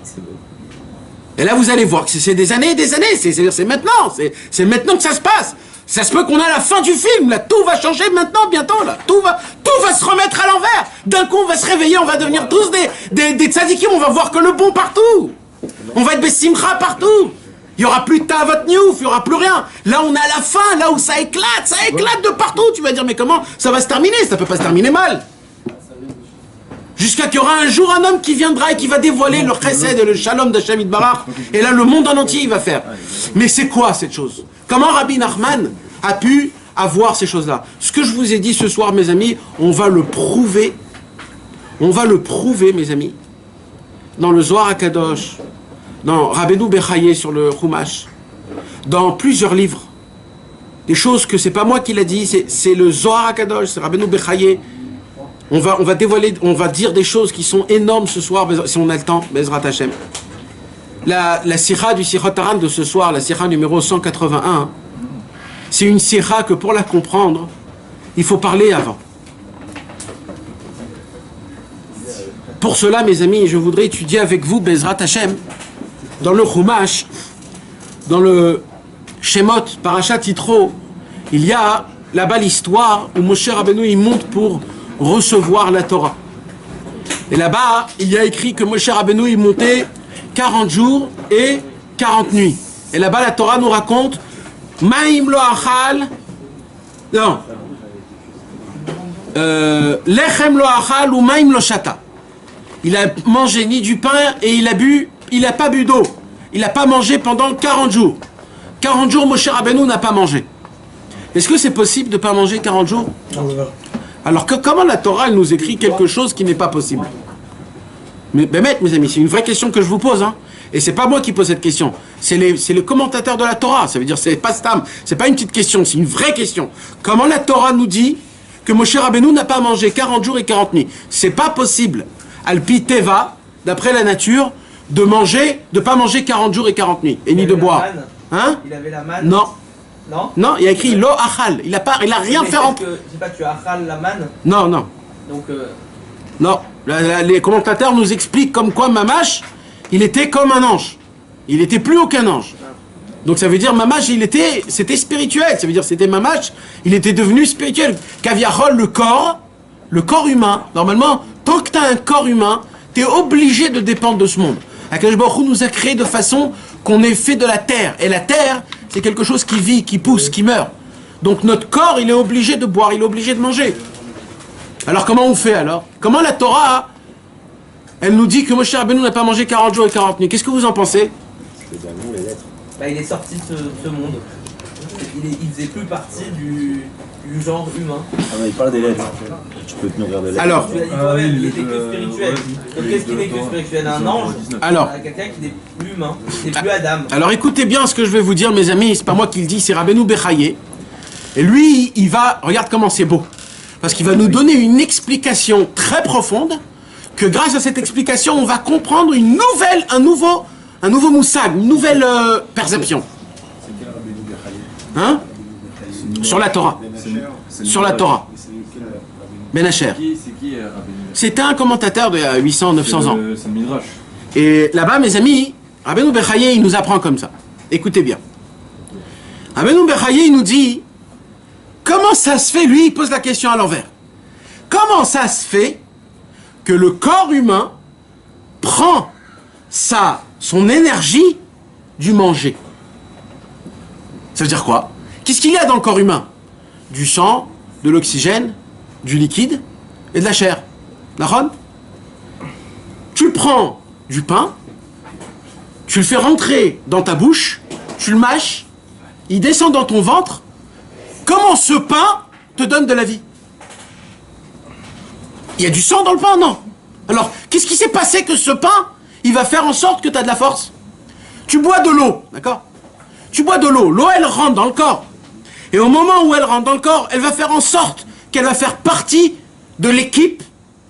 Et là, vous allez voir que c'est des années et des années. C'est maintenant. C'est maintenant que ça se passe. Ça se peut qu'on a la fin du film. Là, tout va changer maintenant, bientôt. Là, tout va se remettre à l'envers. D'un coup, on va se réveiller. On va devenir tous des tzadikim. On va voir que le bon partout. On va être bessimcha partout. Il n'y aura plus de Ta'avot Niouf. Il n'y aura plus rien. Là, on est à la fin. Là où ça éclate de partout. Tu vas dire, mais comment ça va se terminer? Ça peut pas se terminer mal. Jusqu'à qu'il y aura un jour un homme qui viendra et qui va dévoiler le chesed et le shalom d'Hashem Yitbarach. Et là, le monde en entier, il va faire. Mais c'est quoi cette chose? Comment Rabbi Nachman a pu avoir ces choses-là? Ce que je vous ai dit ce soir, mes amis, on va le prouver. On va le prouver, mes amis. Dans le Zohar HaKadosh, dans Rabbeinu Bechaye sur le Chumash, dans plusieurs livres. Des choses que c'est pas moi qui l'a dit, c'est le Zohar HaKadosh, c'est Rabbeinu Bechaye. On va dévoiler, on va dire des choses qui sont énormes ce soir, si on a le temps, Bezrat Hashem. La sikha du Sichot Haran de ce soir, la sikha numéro 181, c'est une sikha que pour la comprendre, il faut parler avant. Pour cela, mes amis, je voudrais étudier avec vous, Bezrat Hashem, dans le Chumash, dans le Shemot, Parashat Yitro, il y a là-bas l'histoire où Moshe Rabbeinu il monte pour recevoir la Torah. Et là-bas, il y a écrit que Moshe Rabbeinu il montait 40 jours et 40 nuits. Et là-bas, la Torah nous raconte Maïm lo achal, non, Lechem lo achal ou Maïm lo shata. Il a mangé ni du pain et il a pas bu d'eau. Il n'a pas mangé pendant 40 jours. 40 jours, Moshe Rabbeinu n'a pas mangé. Est-ce que c'est possible de ne pas manger 40 jours? Alors que comment la Torah elle nous écrit quelque chose qui n'est pas possible? Mais mes amis, c'est une vraie question que je vous pose, hein. Et c'est pas moi qui pose cette question, c'est les commentateurs de la Torah. Ça veut dire c'est pas stam, c'est pas une petite question, c'est une vraie question. Comment la Torah nous dit que Moshe Rabbeinu n'a pas mangé 40 jours et 40 nuits? C'est pas possible, Alpi Teva, d'après la nature, de pas manger 40 jours et 40 nuits, et ni de boire. Hein? Il avait la manne? Non. Non? Non, il y a écrit lo achal. Il a rien fait en... C'est pas tu achal la manne? Non, non. Donc non. Les commentateurs nous expliquent comme quoi Mamash, il était comme un ange. Il était plus aucun ange. Donc ça veut dire Mamash, c'était spirituel. Ça veut dire c'était Mamash, il était devenu spirituel. Kaviarol, le corps humain, normalement, tant que tu as un corps humain, tu es obligé de dépendre de ce monde. Akadosh Baruch Hu nous a créé de façon qu'on est fait de la terre. Et la terre, c'est quelque chose qui vit, qui pousse, qui meurt. Donc notre corps, il est obligé de boire, il est obligé de manger. Alors comment on fait alors? Comment la Torah, elle nous dit que Moshe Rabbeinu n'a pas mangé 40 jours et 40 nuits? Qu'est-ce que vous en pensez? Il est sorti de ce monde. Il faisait plus partie du genre humain. Ah mais il parle des lettres. Tu peux te nourrir de lettres. Alors, Tu as dit toi-même, il était que spirituel. Donc qu'est-ce qu'il est que spirituel? Un ange? alors, Quelqu'un qui n'est plus humain, c'est plus Adam. alors écoutez bien ce que je vais vous dire, mes amis, c'est pas moi qui le dis, c'est Rabbeinu Bechaye. Et lui, il va, regarde comment c'est beau. Parce qu'il va nous donner une explication très profonde, que grâce à cette explication, on va comprendre un nouveau moussag, une nouvelle perception. Hein? Sur la Torah. Sur la Torah. Ben Asher. C'était un commentateur de 800-900 ans. C'est le Midrash. Et là-bas, mes amis, Rabbeinu Bechaye, il nous apprend comme ça. Écoutez bien. Rabbeinu Bechaye, il nous dit, comment ça se fait, lui, il pose la question à l'envers. Comment ça se fait que le corps humain prend son énergie du manger? Ça veut dire quoi? Qu'est-ce qu'il y a dans le corps humain? Du sang, de l'oxygène, du liquide et de la chair. D'accord? Tu prends du pain, tu le fais rentrer dans ta bouche, tu le mâches, il descend dans ton ventre. Comment ce pain te donne de la vie? Il y a du sang dans le pain, non? Alors, qu'est-ce qui s'est passé que ce pain, il va faire en sorte que tu as de la force? Tu bois de l'eau, d'accord? Tu bois de l'eau, l'eau elle rentre dans le corps. Et au moment où elle rentre dans le corps, elle va faire en sorte qu'elle va faire partie de l'équipe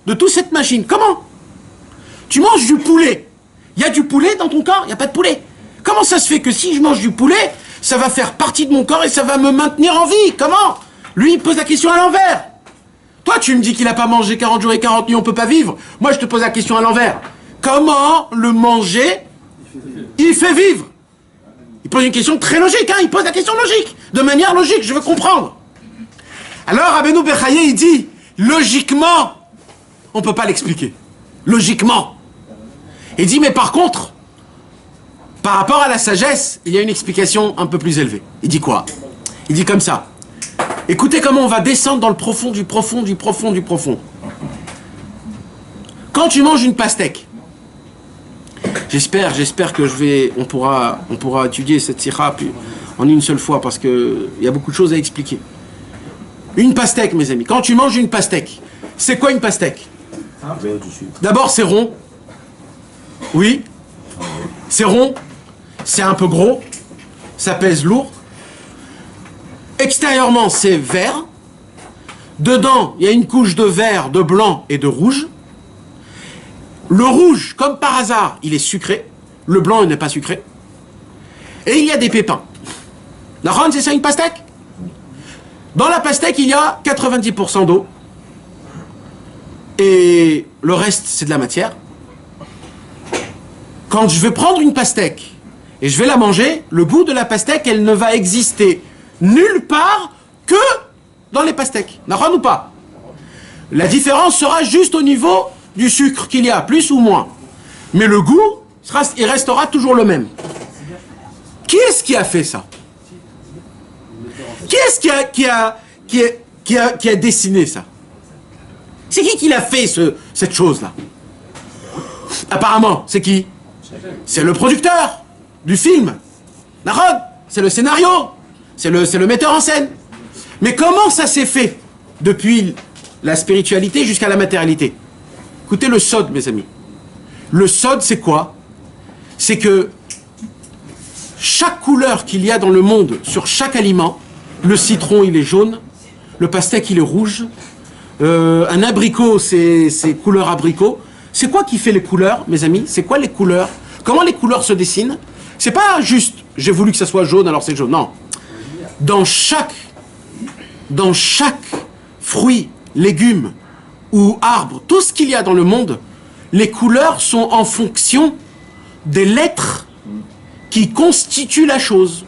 de toute cette machine. Comment? Tu manges du poulet. Il y a du poulet dans ton corps? Il n'y a pas de poulet. Comment ça se fait que si je mange du poulet, ça va faire partie de mon corps et ça va me maintenir en vie? Comment? Lui, il pose la question à l'envers. Toi, tu me dis qu'il n'a pas mangé 40 jours et 40 nuits, on ne peut pas vivre. Moi, je te pose la question à l'envers. Comment le manger, il fait vivre? Il pose une question très logique, hein, il pose la question logique, de manière logique, je veux comprendre. Alors, Rabbeinu Bechaye, il dit, logiquement, on ne peut pas l'expliquer. Logiquement. Il dit, mais par contre, par rapport à la sagesse, il y a une explication un peu plus élevée. Il dit quoi? Il dit comme ça. Écoutez comment on va descendre dans le profond, du profond, du profond, du profond. Quand tu manges une pastèque, j'espère que on pourra étudier cette sira en une seule fois parce qu'il y a beaucoup de choses à expliquer. Une pastèque, mes amis. Quand tu manges une pastèque, c'est quoi une pastèque? D'abord, c'est rond. Oui. C'est rond. C'est un peu gros. Ça pèse lourd. Extérieurement, c'est vert. Dedans, il y a une couche de vert, de blanc et de rouge. Le rouge, comme par hasard, il est sucré. Le blanc, il n'est pas sucré. Et il y a des pépins. La ronde, c'est ça une pastèque? Dans la pastèque, il y a 90% d'eau. Et le reste, c'est de la matière. Quand je vais prendre une pastèque et je vais la manger, le goût de la pastèque, elle ne va exister nulle part que dans les pastèques. D'accord ou pas? La différence sera juste au niveau du sucre qu'il y a, plus ou moins. Mais le goût, il restera toujours le même. Qui est-ce qui a fait ça? Qui est-ce qui a dessiné ça? C'est qui l'a fait, cette chose-là? Apparemment, c'est qui? C'est le producteur du film. D'accord? C'est le scénario. C'est le metteur en scène. Mais comment ça s'est fait depuis la spiritualité jusqu'à la matérialité? Écoutez le sod, mes amis. Le sod, c'est quoi? C'est que chaque couleur qu'il y a dans le monde, sur chaque aliment, le citron, il est jaune, le pastèque, il est rouge, un abricot, c'est couleur abricot. C'est quoi qui fait les couleurs, mes amis? C'est quoi les couleurs? Comment les couleurs se dessinent? C'est pas juste, j'ai voulu que ça soit jaune, alors c'est jaune. Non. Dans chaque fruit, légume ou arbre, tout ce qu'il y a dans le monde, les couleurs sont en fonction des lettres qui constituent la chose.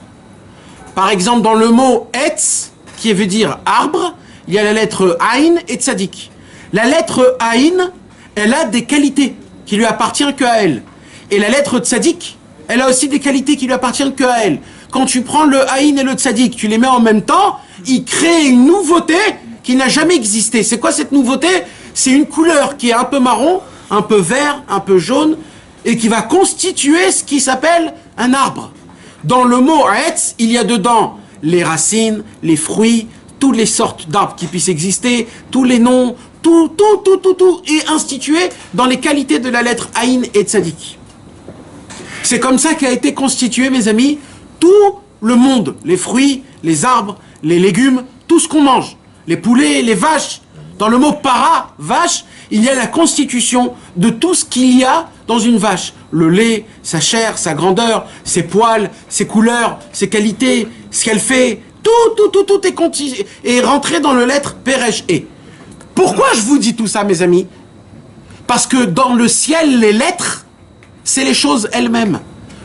Par exemple, dans le mot etz, qui veut dire arbre, il y a la lettre aïn et tzadik. La lettre aïn, elle a des qualités qui lui appartiennent que à elle. Et la lettre tzadik, elle a aussi des qualités qui lui appartiennent que à elle. Quand tu prends le aïn et le tzadik, tu les mets en même temps, ils créent une nouveauté qui n'a jamais existé. C'est quoi cette nouveauté? C'est une couleur qui est un peu marron, un peu vert, un peu jaune, et qui va constituer ce qui s'appelle un arbre. Dans le mot etz, il y a dedans les racines, les fruits, toutes les sortes d'arbres qui puissent exister, tous les noms, tout est institué dans les qualités de la lettre aïn et tzadik. C'est comme ça qu'a été constitué, mes amis, tout le monde, les fruits, les arbres, les légumes, tout ce qu'on mange, les poulets, les vaches. Dans le mot para, vache, il y a la constitution de tout ce qu'il y a dans une vache. Le lait, sa chair, sa grandeur, ses poils, ses couleurs, ses qualités, ce qu'elle fait, tout est rentré dans le lettre Peresh E. Pourquoi je vous dis tout ça, mes amis? Parce que dans le ciel, les lettres, c'est les choses elles-mêmes.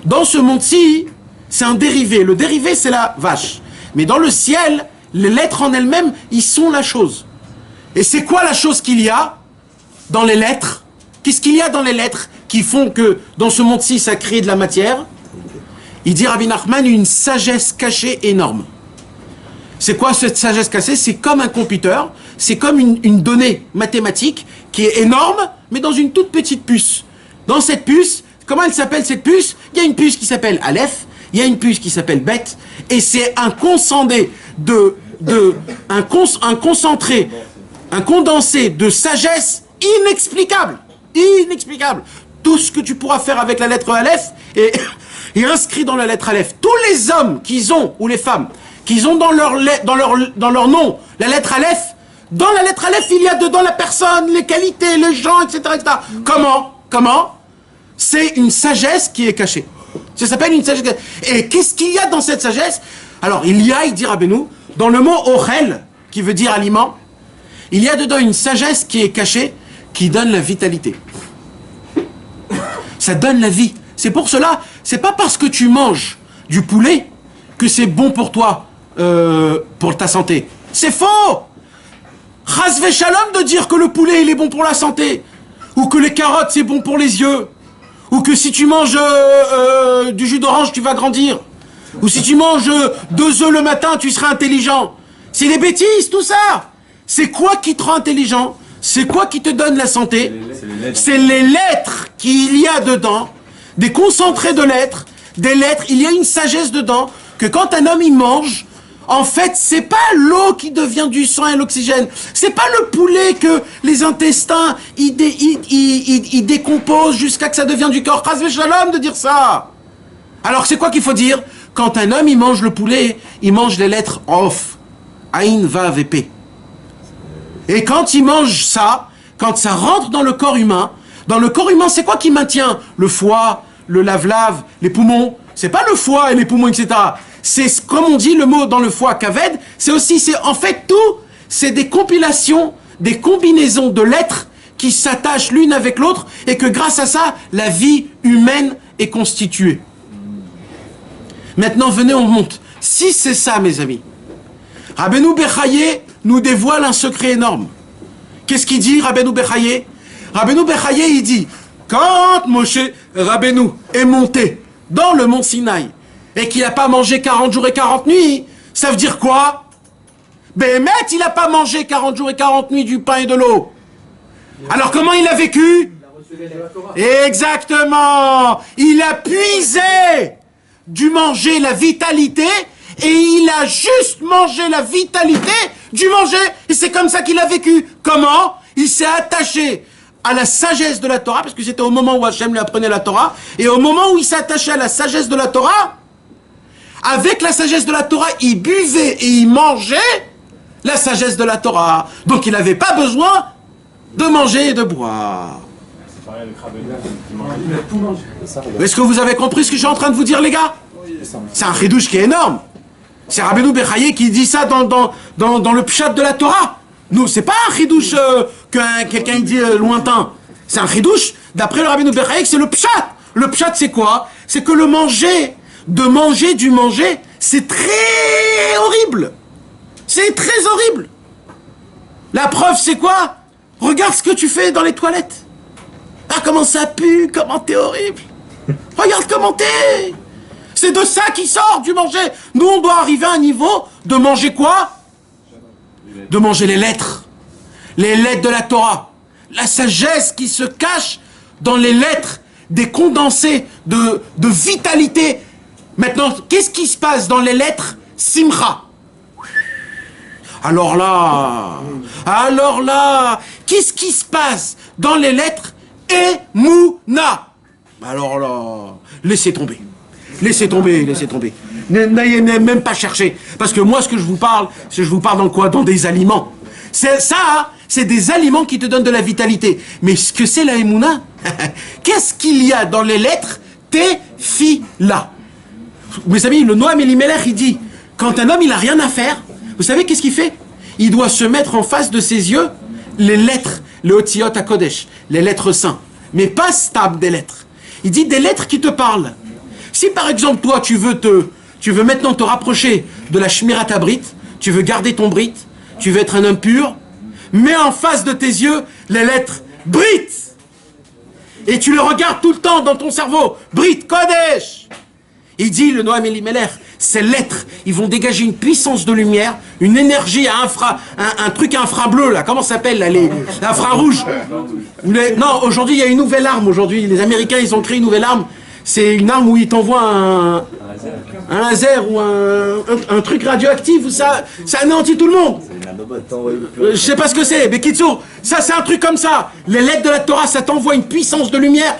Dans ce monde-ci, c'est un dérivé. Le dérivé, c'est la vache. Mais dans le ciel, les lettres en elles-mêmes, ils sont la chose. Et c'est quoi la chose qu'il y a dans les lettres? Qu'est-ce qu'il y a dans les lettres qui font que dans ce monde-ci, ça crée de la matière? Il dit Rabbi Nachman, une sagesse cachée énorme. C'est quoi cette sagesse cachée? C'est comme un computer, c'est comme une donnée mathématique qui est énorme, mais dans une toute petite puce. Dans cette puce, comment elle s'appelle cette puce? Il y a une puce qui s'appelle Aleph, il y a une puce qui s'appelle Bet, et c'est un condensé un condensé de sagesse inexplicable. Inexplicable. Tout ce que tu pourras faire avec la lettre Aleph est inscrit dans la lettre Aleph. Tous les hommes qu'ils ont, ou les femmes, qu'ils ont dans leur nom la lettre Aleph, dans la lettre Aleph, il y a dedans la personne, les qualités, les gens, etc. etc. Comment? C'est une sagesse qui est cachée. Ça s'appelle une sagesse cachée. Et qu'est-ce qu'il y a dans cette sagesse? Alors, il dit Rabbeinu, dans le mot Ochel, qui veut dire aliment, il y a dedans une sagesse qui est cachée, qui donne la vitalité. Ça donne la vie. C'est pour cela, c'est pas parce que tu manges du poulet que c'est bon pour toi, pour ta santé. C'est faux! Chas v'shalom de dire que le poulet il est bon pour la santé, ou que les carottes c'est bon pour les yeux, ou que si tu manges du jus d'orange tu vas grandir, ou si tu manges 2 œufs le matin tu seras intelligent. C'est des bêtises tout ça. C'est quoi qui te rend intelligent? C'est quoi qui te donne la santé? C'est les lettres qu'il y a dedans, des concentrés de lettres, des lettres, il y a une sagesse dedans, que quand un homme il mange, en fait, c'est pas l'eau qui devient du sang et l'oxygène. C'est pas le poulet que les intestins, ils décomposent jusqu'à que ça devienne du corps. Chas v'shalom de dire ça. Alors, c'est quoi qu'il faut dire? Quand un homme, il mange le poulet, il mange les lettres Of, Aïn, Vav et P. Et quand il mange ça, quand ça rentre dans le corps humain, c'est quoi qui maintient? Le foie, le lave-lave, les poumons. C'est pas le foie et les poumons, etc. C'est, comme on dit le mot dans le foie, kaved, c'est en fait tout, c'est des compilations, des combinaisons de lettres qui s'attachent l'une avec l'autre et que grâce à ça, la vie humaine est constituée. Maintenant, venez, on monte. Si c'est ça, mes amis, Rabbeinu Bechaye nous dévoile un secret énorme. Qu'est-ce qu'il dit, Rabbeinu Bechaye? Rabbeinu Bechaye, il dit, quand Moshe Rabbeinu est monté dans le mont Sinaï, et qu'il n'a pas mangé 40 jours et 40 nuits, ça veut dire quoi? Béhémet, il n'a pas mangé 40 jours et 40 nuits du pain et de l'eau. Alors comment il a vécu? Exactement. Il a puisé du manger la vitalité, et il a juste mangé la vitalité du manger, et c'est comme ça qu'il a vécu. Comment? Il s'est attaché à la sagesse de la Torah, parce que c'était au moment où Hachem lui apprenait la Torah, et au moment où il s'attachait à la sagesse de la Torah, avec la sagesse de la Torah, il buvait et il mangeait la sagesse de la Torah. Donc il n'avait pas besoin de manger et de boire. C'est pareil avec Rabbeinu. Est-ce que vous avez compris ce que je suis en train de vous dire, les gars? C'est un chidouche qui est énorme. C'est Rabbeinu Bechaye qui dit ça dans le pshat de la Torah. Nous, c'est pas un chidouche que quelqu'un dit lointain. C'est un chidouche, d'après le Rabbeinu Bechaye, c'est le pshat. Le pshat, c'est quoi? C'est que le manger de manger du manger, c'est très horrible. C'est très horrible. La preuve, c'est quoi? Regarde ce que tu fais dans les toilettes. Ah, comment ça pue, comment t'es horrible. Regarde comment t'es. C'est de ça qui sort du manger. Nous, on doit arriver à un niveau de manger quoi? De manger les lettres de la Torah. La sagesse qui se cache dans les lettres, des condensés de vitalité. Maintenant, qu'est-ce qui se passe dans les lettres? Simcha. Alors là, qu'est-ce qui se passe dans les lettres Emouna? Alors là, laissez tomber. N'ayez même pas cherché. Parce que moi, ce que je vous parle dans quoi? Dans des aliments. C'est ça, c'est des aliments qui te donnent de la vitalité. Mais ce que c'est la Emouna? Qu'est-ce qu'il y a dans les lettres Tefila? Mes amis, le Noam Elimelech, il dit, quand un homme, il a rien à faire, vous savez qu'est-ce qu'il fait? Il doit se mettre en face de ses yeux les lettres, le Otziot HaKodesh, les lettres saints. Mais pas stab des lettres. Il dit des lettres qui te parlent. Si par exemple, toi, tu veux maintenant te rapprocher de la Shmirat HaBrit, tu veux garder ton Brit, tu veux être un homme pur, mets en face de tes yeux les lettres Brit. Et tu le regardes tout le temps dans ton cerveau. Brit Kodesh. Il dit, le Noam Elimelech, ces lettres, ils vont dégager une puissance de lumière, une énergie à un truc infrableu, là, comment ça s'appelle, là, l'infrarouge. Non, aujourd'hui, il y a une nouvelle arme, aujourd'hui. Les Américains, ils ont créé une nouvelle arme. C'est une arme où ils t'envoient un laser ou un truc radioactif, où ça anéantit tout le monde. Je sais pas ce que c'est, mais Kitsour, ça, c'est un truc comme ça. Les lettres de la Torah, ça t'envoie une puissance de lumière.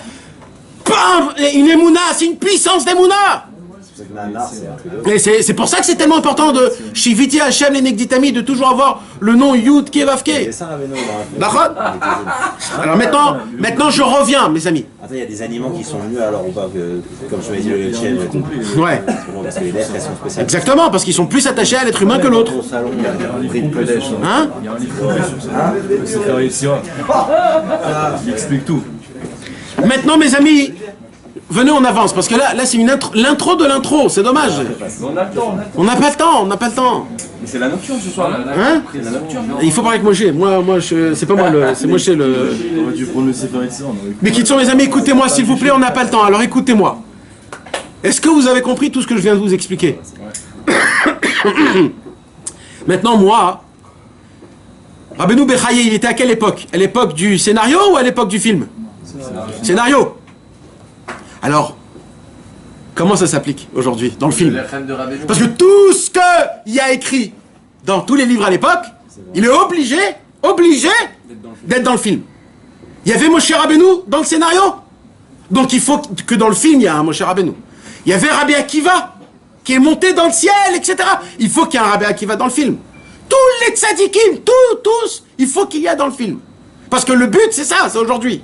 Bam, une émouna, c'est une puissance d'émouna. Et c'est pour ça que c'est tellement important de Shiviti Hashem les Negditami, de toujours avoir le nom Yud Kevavke. D'accord. Alors maintenant je reviens, mes amis. Attends, il y a des aliments qui sont mieux alors ou pas que, comme je m'avais dit, le chèvre. Ouais. Parce que les lettres, elles sont spéciales. Exactement, parce qu'ils sont plus attachés à l'être humain que l'autre. Hein? Il explique tout. Maintenant, mes amis, venez, on avance, parce que là c'est l'intro de l'intro, c'est dommage. On n'a pas le temps. Mais c'est la nocturne ce soir. Hein? Il faut parler avec Moshe. Moi, c'est pas moi c'est Moshe le. On aurait dû prendre le Sefer ici. Mais qui sont mes amis, écoutez-moi s'il vous plaît, on n'a pas le temps. Alors écoutez-moi. Est-ce que vous avez compris tout ce que je viens de vous expliquer? Maintenant, moi, Rabbeinu Bechaye, il était à quelle époque? À l'époque du scénario ou à l'époque du film? Scénario. Alors, comment ça s'applique aujourd'hui dans le film? Parce que tout ce qu'il y a écrit dans tous les livres à l'époque, il est obligé d'être dans le film. Il y avait Moshe Rabbeinu dans le scénario. Donc il faut que dans le film, il y a un Moshe Rabbeinu. Il y avait Rabbi Akiva qui est monté dans le ciel, etc. Il faut qu'il y ait un Rabbi Akiva dans le film. Tous les tzadikim, tous, il faut qu'il y ait dans le film. Parce que le but, c'est ça, c'est aujourd'hui.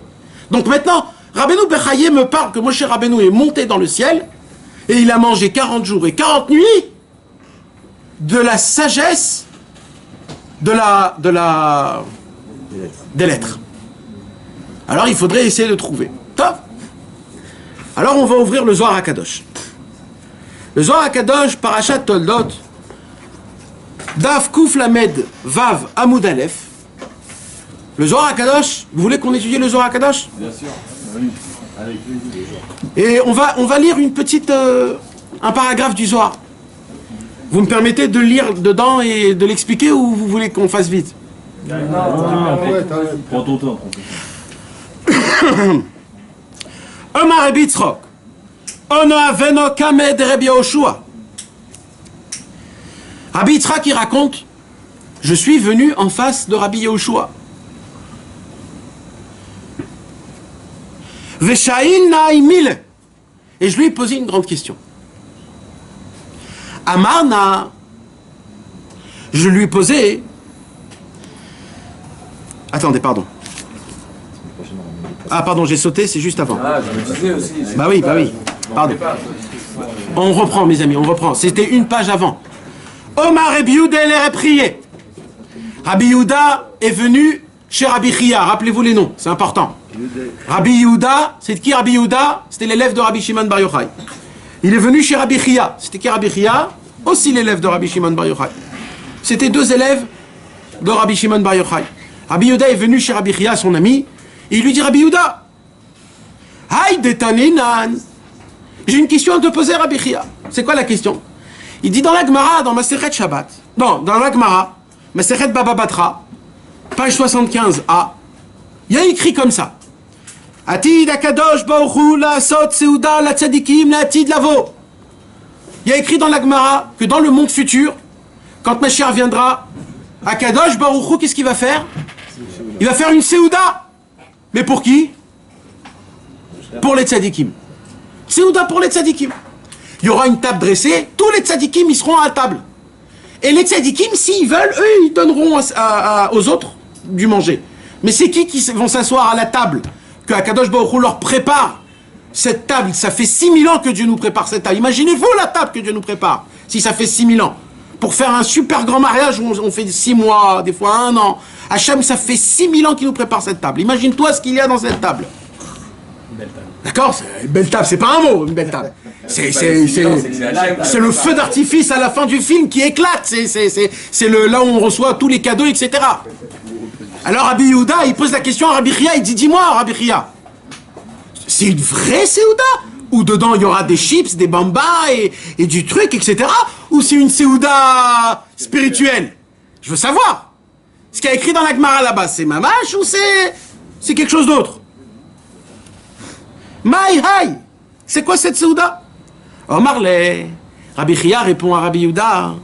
Donc maintenant, Rabbeinu Bechaye me parle que Moshe Rabbeinu est monté dans le ciel et il a mangé 40 jours et 40 nuits de la sagesse des lettres. Alors il faudrait essayer de trouver. Top. Alors on va ouvrir le Zohar HaKadosh. Le Zohar HaKadosh, Parashat Toldot, Daf Kuf Lamed Vav Amud Aleph. Le Zohar HaKadosh, vous voulez qu'on étudie le Zohar HaKadosh? Bien sûr. Oui. Avec plaisir. Et on va lire une petite un paragraphe du Zohar. Vous me permettez de lire dedans et de l'expliquer ou vous voulez qu'on fasse vite? Prends ton temps. Omar Rabbi Yitzchok, Ono Aveno Kamed Rabbi Yehoshua. Rabbi Yitzchak, il raconte, je suis venu en face de Rabbi Yehoshua. Veshaïl Naïmil. Et je lui ai posé une grande question. Amarna, je lui ai posé. Attendez, pardon. Ah, pardon, j'ai sauté, c'est juste avant. Ah, je me disais aussi. Bah oui. Pardon. On reprend, mes amis, on reprend. C'était une page avant. Omar Rabbi Yehuda les prié. Rabbi Yehuda est venu chez Rabbi Chia. Rappelez-vous les noms, c'est important. Rabbi Yehuda, c'est qui Rabbi Yehuda? C'était l'élève de Rabbi Shimon Bar Yochai. Il est venu chez Rabbi Chia. C'était qui Rabbi Chia? Aussi l'élève de Rabbi Shimon Bar Yochai. C'était deux élèves de Rabbi Shimon Bar Yochai. Rabbi Yehuda est venu chez Rabbi Chia, son ami, et il lui dit, Rabbi Yehuda, Haï detaninan. J'ai une question à te poser, Rabbi Chia. C'est quoi la question? Il dit dans la Gemara, dans Masechet Shabbat, non, dans la Gemara, Masechet Baba Batra, page 75a, il y a écrit comme ça. Atid akadosh baruch hu la'asot seuda la tzadikim la atid lavo. Il y a écrit dans la Gemara que dans le monde futur, quand Mashiach viendra, Akadosh baruch hu, qu'est-ce qu'il va faire? Il va faire une seuda. Mais pour qui? Pour les tzadikim. Seuda pour les tzadikim. Il y aura une table dressée, tous les tzadikim ils seront à la table. Et les tzadikim, s'ils veulent, eux, ils donneront aux autres du manger. Mais c'est qui vont s'asseoir à la table que Akadosh Baruch Hu leur prépare cette table? Ça fait 6000 ans que Dieu nous prépare cette table. Imaginez-vous la table que Dieu nous prépare, si ça fait 6000 ans. Pour faire un super grand mariage, on fait 6 mois, des fois 1 an. Hachem, ça fait 6000 ans qu'il nous prépare cette table. Imagine-toi ce qu'il y a dans cette table. D'accord? Une belle table, c'est pas un mot, une belle table. C'est le feu d'artifice à la fin du film qui éclate. C'est là où on reçoit tous les cadeaux, etc. Alors Rabbi Yehuda, il pose la question à Rabbi Chia, il dit, dis-moi Rabbi Chia, c'est une vraie Seuda? Ou dedans il y aura des chips, des bambas et du truc, etc. Ou c'est une Seuda spirituelle? Je veux savoir. Ce qu'il y a écrit dans la Gemara là-bas, c'est mamash ou c'est quelque chose d'autre? Maï haï, c'est quoi cette Seuda? Omar le, Rabbi Chia répond à Rabbi Yehuda,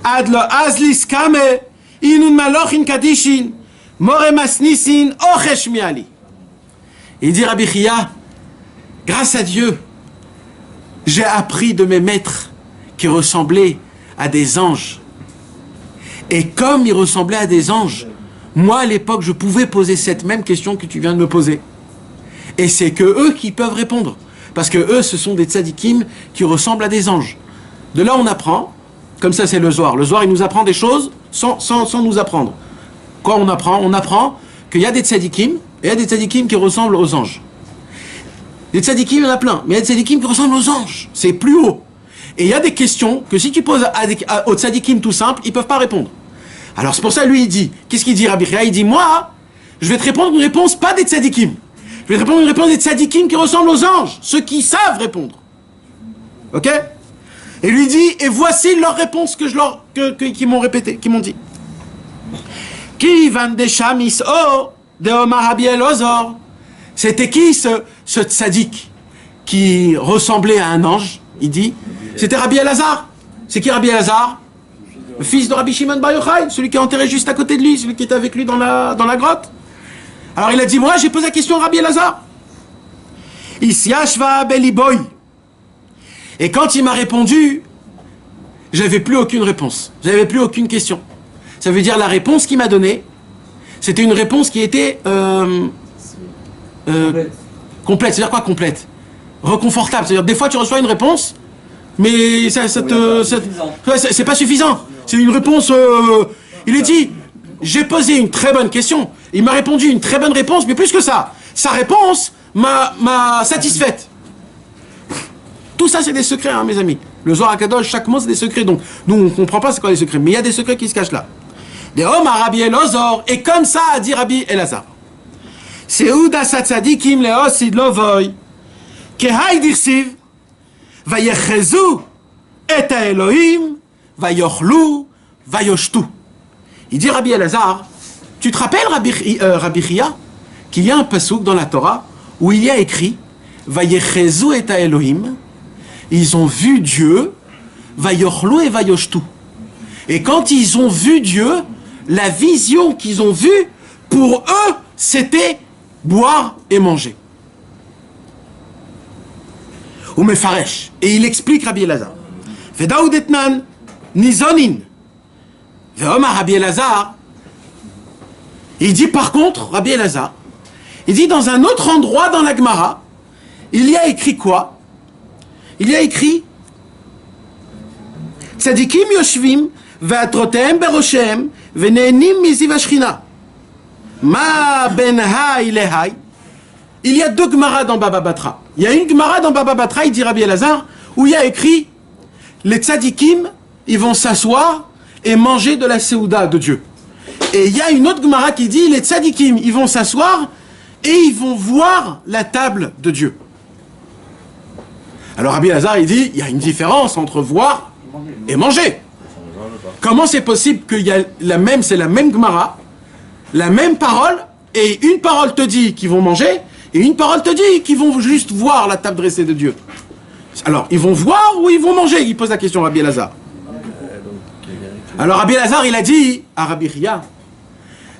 Ad lo azlis kame inun malochin kadishin more masnisin ochesh miali. Il dit Rabbi Chia, grâce à Dieu, j'ai appris de mes maîtres qui ressemblaient à des anges. Et comme ils ressemblaient à des anges, moi à l'époque je pouvais poser cette même question que tu viens de me poser. Et c'est que eux qui peuvent répondre. Parce que eux, ce sont des tzadikim qui ressemblent à des anges. De là, on apprend. Comme ça, c'est le Zohar. Le Zohar, il nous apprend des choses sans nous apprendre. Quoi on apprend? On apprend qu'il y a des tzadikim, et il y a des tzadikim qui ressemblent aux anges. Des tzadikim, il y en a plein. Mais il y a des tzadikim qui ressemblent aux anges. C'est plus haut. Et il y a des questions que si tu poses aux tzadikim tout simple, ils ne peuvent pas répondre. Alors c'est pour ça, lui, il dit, qu'est-ce qu'il dit, Rabbi Chia? Il dit, moi, je vais te répondre une réponse pas des tzadikim. Je vais te répondre une réponse des tzadikim qui ressemblent aux anges, ceux qui savent répondre. Ok? Et lui dit, et voici leur réponse qu'ils m'ont répété, qu'ils m'ont dit. C'était qui ce tzaddik qui ressemblait à un ange? Il dit, c'était Rabbi Elazar. C'est qui Rabbi Elazar? Le fils de Rabbi Shimon Bar Yochai, celui qui est enterré juste à côté de lui, celui qui était avec lui dans la grotte. Alors il a dit, moi j'ai posé la question à Rabbi Elazar. Isyashva beliboy. Et quand il m'a répondu, j'avais plus aucune réponse. J'avais plus aucune question. Ça veut dire la réponse qu'il m'a donnée, c'était une réponse qui était complète. C'est-à-dire quoi complète? Reconfortable. C'est-à-dire des fois tu reçois une réponse, mais c'est pas suffisant. C'est une réponse. Il est dit, j'ai posé une très bonne question. Il m'a répondu une très bonne réponse, mais plus que ça, sa réponse m'a satisfaite. Tout ça, c'est des secrets, hein, mes amis. Le Zohar HaKadosh, chaque mot, c'est des secrets. Donc, nous, on ne comprend pas c'est quoi les secrets. Mais il y a des secrets qui se cachent là. Des hommes à Rabbi Elazar. Et comme ça a dit Rabbi Elazar. Seuda satzadikim leosid lovoy. Kehai dirsiv. Vayechezu et Elohim. Vayochlu. Vayoshtu. Il dit Rabbi Elazar, tu te rappelles Rabbi Chia, qu'il y a un pasouk dans la Torah où il y a écrit Vayechezu et Elohim. Ils ont vu Dieu, Vayochlu et Vayoshtu. Et quand ils ont vu Dieu, la vision qu'ils ont vue, pour eux, c'était boire et manger. Ou Mefaresh. Et il explique Rabbi Elazar. Vedaoud etnan nizonin. Ve'omar Rabbi Elazar. Il dit par contre, Rabbi Elazar, il dit dans un autre endroit dans la Gemara, il y a écrit quoi? Il y a écrit Tzadikim yoshvim ve'atrotem beroshem ve'ne'enim miziv hashchina. Ma ben hay lehai il y a 2 Gemara dans Baba Batra. Il y a une Gemara dans Baba Batra, il dit Rabbi Elazar, où il y a écrit les tzadikim, ils vont s'asseoir et manger de la Séouda de Dieu. Et il y a une autre Gemara qui dit les tzadikim, ils vont s'asseoir et ils vont voir la table de Dieu. Alors Rabbi Elazar, il dit, il y a une différence entre voir et manger. Comment c'est possible qu'il y a c'est la même Gemara, la même parole, et une parole te dit qu'ils vont manger, et une parole te dit qu'ils vont juste voir la table dressée de Dieu. Alors, ils vont voir ou ils vont manger? Il pose la question à Rabbi Elazar. Alors Rabbi Elazar, il a dit à Rabbi Chia,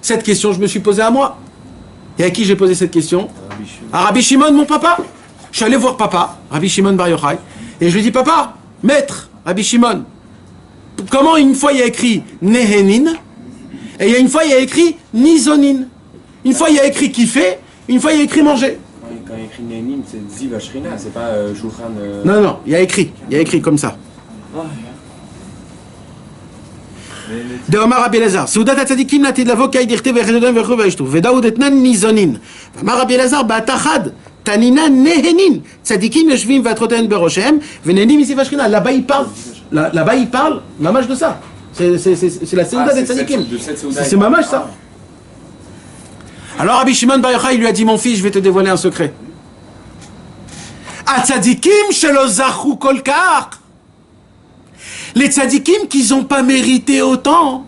cette question je me suis posée à moi. Et à qui j'ai posé cette question? À Rabbi Shimon, mon papa. Je suis allé voir papa, Rabbi Shimon Bar Yochai, et je lui dis, papa, maître, Rabbi Shimon, comment une fois il y a écrit Nehenin, et il y a une fois il y a écrit Nizonin. Une fois il y a écrit kiffer, une fois il y a écrit manger. Quand il y a écrit Nehenin, c'est Ziv Ashrina, c'est pas Shulchan. Non, il y a écrit comme ça. De Omar Rabbi Elazar, Seudat HaTzadikim latid lavo kai dirte vechedodem vechu veishtu, vedaud etnan nizonin. Omar Rabbi Elazar ba'atachad tanina nehenin. Tzadikim yoshvim vatroten beroshem, venenim isi vashkina. Là-bas il parle, mamage de ça. C'est la Seudat des Tzadikim. C'est mamage ça. Alors Rabbi Shimon Bar Yochai lui a dit, mon fils, je vais te dévoiler un secret. Atzadikim shelo zachu kol kach. Les tzadikim qui n'ont pas mérité autant,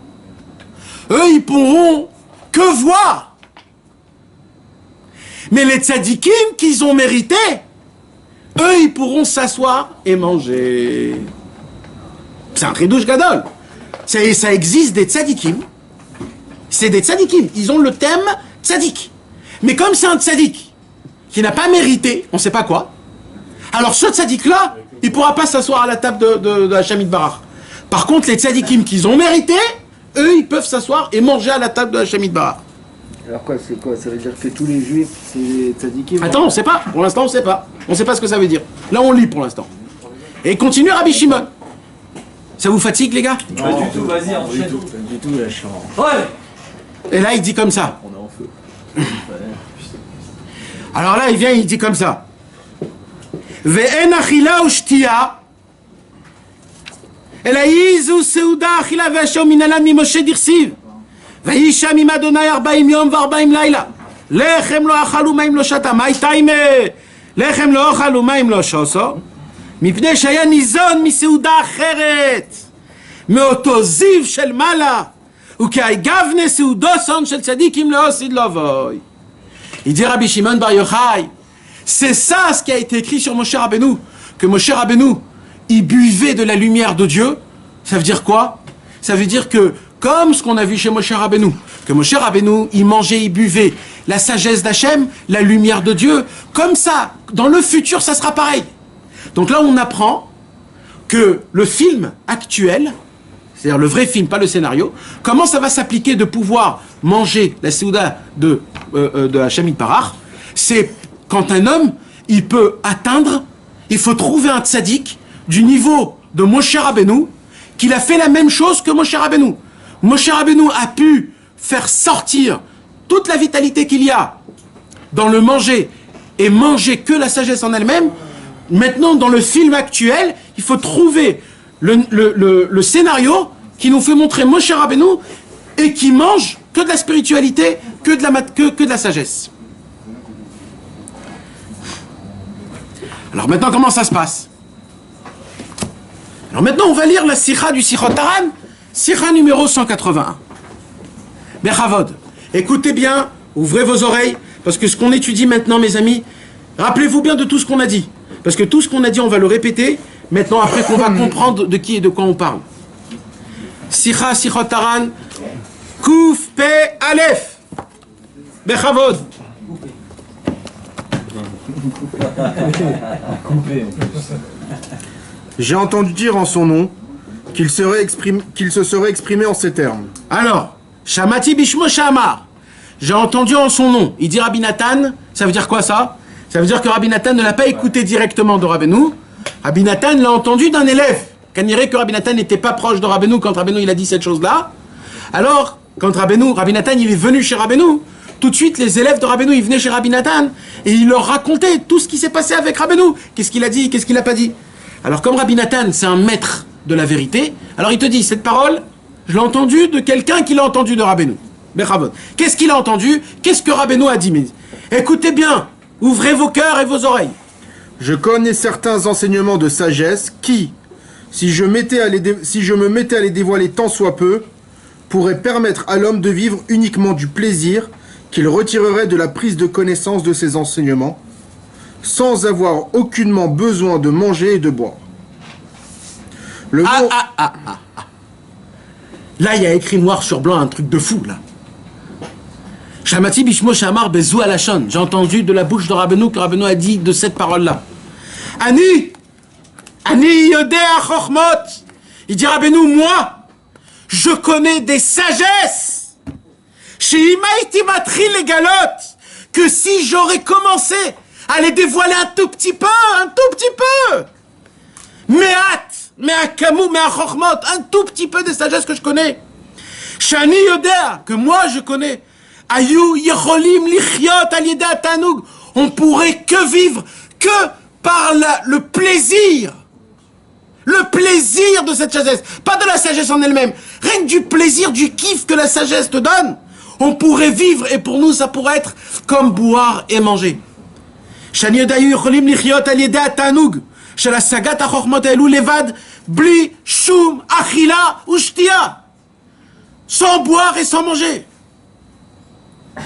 eux ils pourront que voir. Mais les tzadikim qui ont mérité, eux ils pourront s'asseoir et manger. C'est un chidouche gadol. Ça existe des tzadikim. C'est des tzadikim. Ils ont le thème tzadik. Mais comme c'est un tzadik qui n'a pas mérité, on ne sait pas quoi, alors ce tzadik-là, il ne pourra pas s'asseoir à la table de Hashem Yitbarach. Par contre, les tzadikim qu'ils ont mérité, eux, ils peuvent s'asseoir et manger à la table de Hashem Yitbarach. Alors quoi, c'est quoi? Ça veut dire que tous les juifs, c'est des tzadikim? Attends, on ne sait pas. Pour l'instant, on ne sait pas. On ne sait pas ce que ça veut dire. Là, on lit pour l'instant. Et continue Rabbi Shimon. Ça vous fatigue, les gars? Pas du tout, vas-y, enchaîne. Pas du tout, là, je suis en... Ouais. Et là, il dit comme ça. On est en feu. Alors là, il vient, il dit comme ça. Ve'en achila ushtia. אלא איזו סעודה אכילה ואשר מנהלן ממשה דרסיב וישם עם אדוני 40 יום ו40 לילה לחם לא אכל ומים לא שתה מה הייתה עם לחם לא אכל ומים לא שוסו מפני שהיה ניזון מסעודה אחרת מאותו זיו של מעלה וכי גבנה סעודוסון של צדיקים לא עוsid לבוי. Il dit Rabbi Shimon Bar Yochai, c'est ça ce qui a été écrit sur Moshe Rabbeinu, que Moshe Rabbeinu il buvait de la lumière de Dieu. Ça veut dire quoi? Ça veut dire que, comme ce qu'on a vu chez Moshe Rabbeinu, que Moshe Rabbeinu, il mangeait, il buvait la sagesse d'Hachem, la lumière de Dieu, comme ça, dans le futur, ça sera pareil. Donc là, on apprend que le film actuel, c'est-à-dire le vrai film, pas le scénario, comment ça va s'appliquer de pouvoir manger la Séouda de Hashem Yitbarach, c'est quand un homme, il peut atteindre, il faut trouver un tzaddik du niveau de Moshe Rabbeinu, qu'il a fait la même chose que Moshe Rabbeinu. Moshe Rabbeinu a pu faire sortir toute la vitalité qu'il y a dans le manger et manger que la sagesse en elle-même. Maintenant, dans le film actuel, il faut trouver le scénario qui nous fait montrer Moshe Rabbeinu et qui mange que de la spiritualité, que de la sagesse. Alors maintenant, comment ça se passe? Alors maintenant, on va lire la Sikha du Sichot Haran, Sikha numéro 181. Bechavod, écoutez bien, ouvrez vos oreilles, parce que ce qu'on étudie maintenant, mes amis, rappelez-vous bien de tout ce qu'on a dit. Parce que tout ce qu'on a dit, on va le répéter, maintenant, après qu'on va comprendre de qui et de quoi on parle. Sikha, Sichot Haran, Kouf Pe Aleph. Bechavod. J'ai entendu dire en son nom qu'il se serait exprimé en ces termes. Alors, Shamati Bishmo Shamar, j'ai entendu en son nom. Il dit Rabbi Nathan, ça veut dire quoi ça? Ça veut dire que Rabbi Nathan ne l'a pas écouté directement de Rabbeinu. Rabbi Nathan l'a entendu d'un élève. Qu'on dirait que Rabbi Nathan n'était pas proche de Rabbeinu quand Rabbeinu il a dit cette chose-là. Alors, quand Rabbi Nathan il est venu chez Rabbeinu, tout de suite, les élèves de Rabbeinu, ils venaient chez Rabbi Nathan et ils leur racontaient tout ce qui s'est passé avec Rabbeinu. Qu'est-ce qu'il a dit, qu'est-ce qu'il n'a pas dit. Alors, comme Rabbi Nathan, c'est un maître de la vérité, alors il te dit, cette parole, je l'ai entendue de quelqu'un qui l'a entendue de Rabbeinu. Bechavod. Qu'est-ce qu'il a entendu? Qu'est-ce que Rabbeinu a dit? Mais écoutez bien, ouvrez vos cœurs et vos oreilles. Je connais certains enseignements de sagesse qui, si je me mettais à les dévoiler tant soit peu, pourraient permettre à l'homme de vivre uniquement du plaisir qu'il retirerait de la prise de connaissance de ces enseignements, sans avoir aucunement besoin de manger et de boire. Là, il y a écrit noir sur blanc un truc de fou, là. Shamati bishmo shamar bezou alashon. J'ai entendu de la bouche de Rabbeinu que Rabbeinu a dit de cette parole-là. Ani yodea chochmot. Il dit Rabbeinu, moi, je connais des sagesses. She'imaiti matri les galotes. Que si j'aurais commencé à les dévoiler un tout petit peu. Un tout petit peu des sagesses que je connais. Shani yodea, que moi je connais. Ayu yecholim lichiot al yeda tanoug. On pourrait que vivre que par le plaisir. Le plaisir de cette sagesse. Pas de la sagesse en elle-même. Rien que du plaisir, du kiff que la sagesse te donne. On pourrait vivre et pour nous ça pourrait être comme boire et manger. Shani yodea ayu yecholim lichiot al yeda tanoug. של השגת החוכמות האלו לבד, בלי שום אכילה ושתייה. Sans boire et sans manger. On a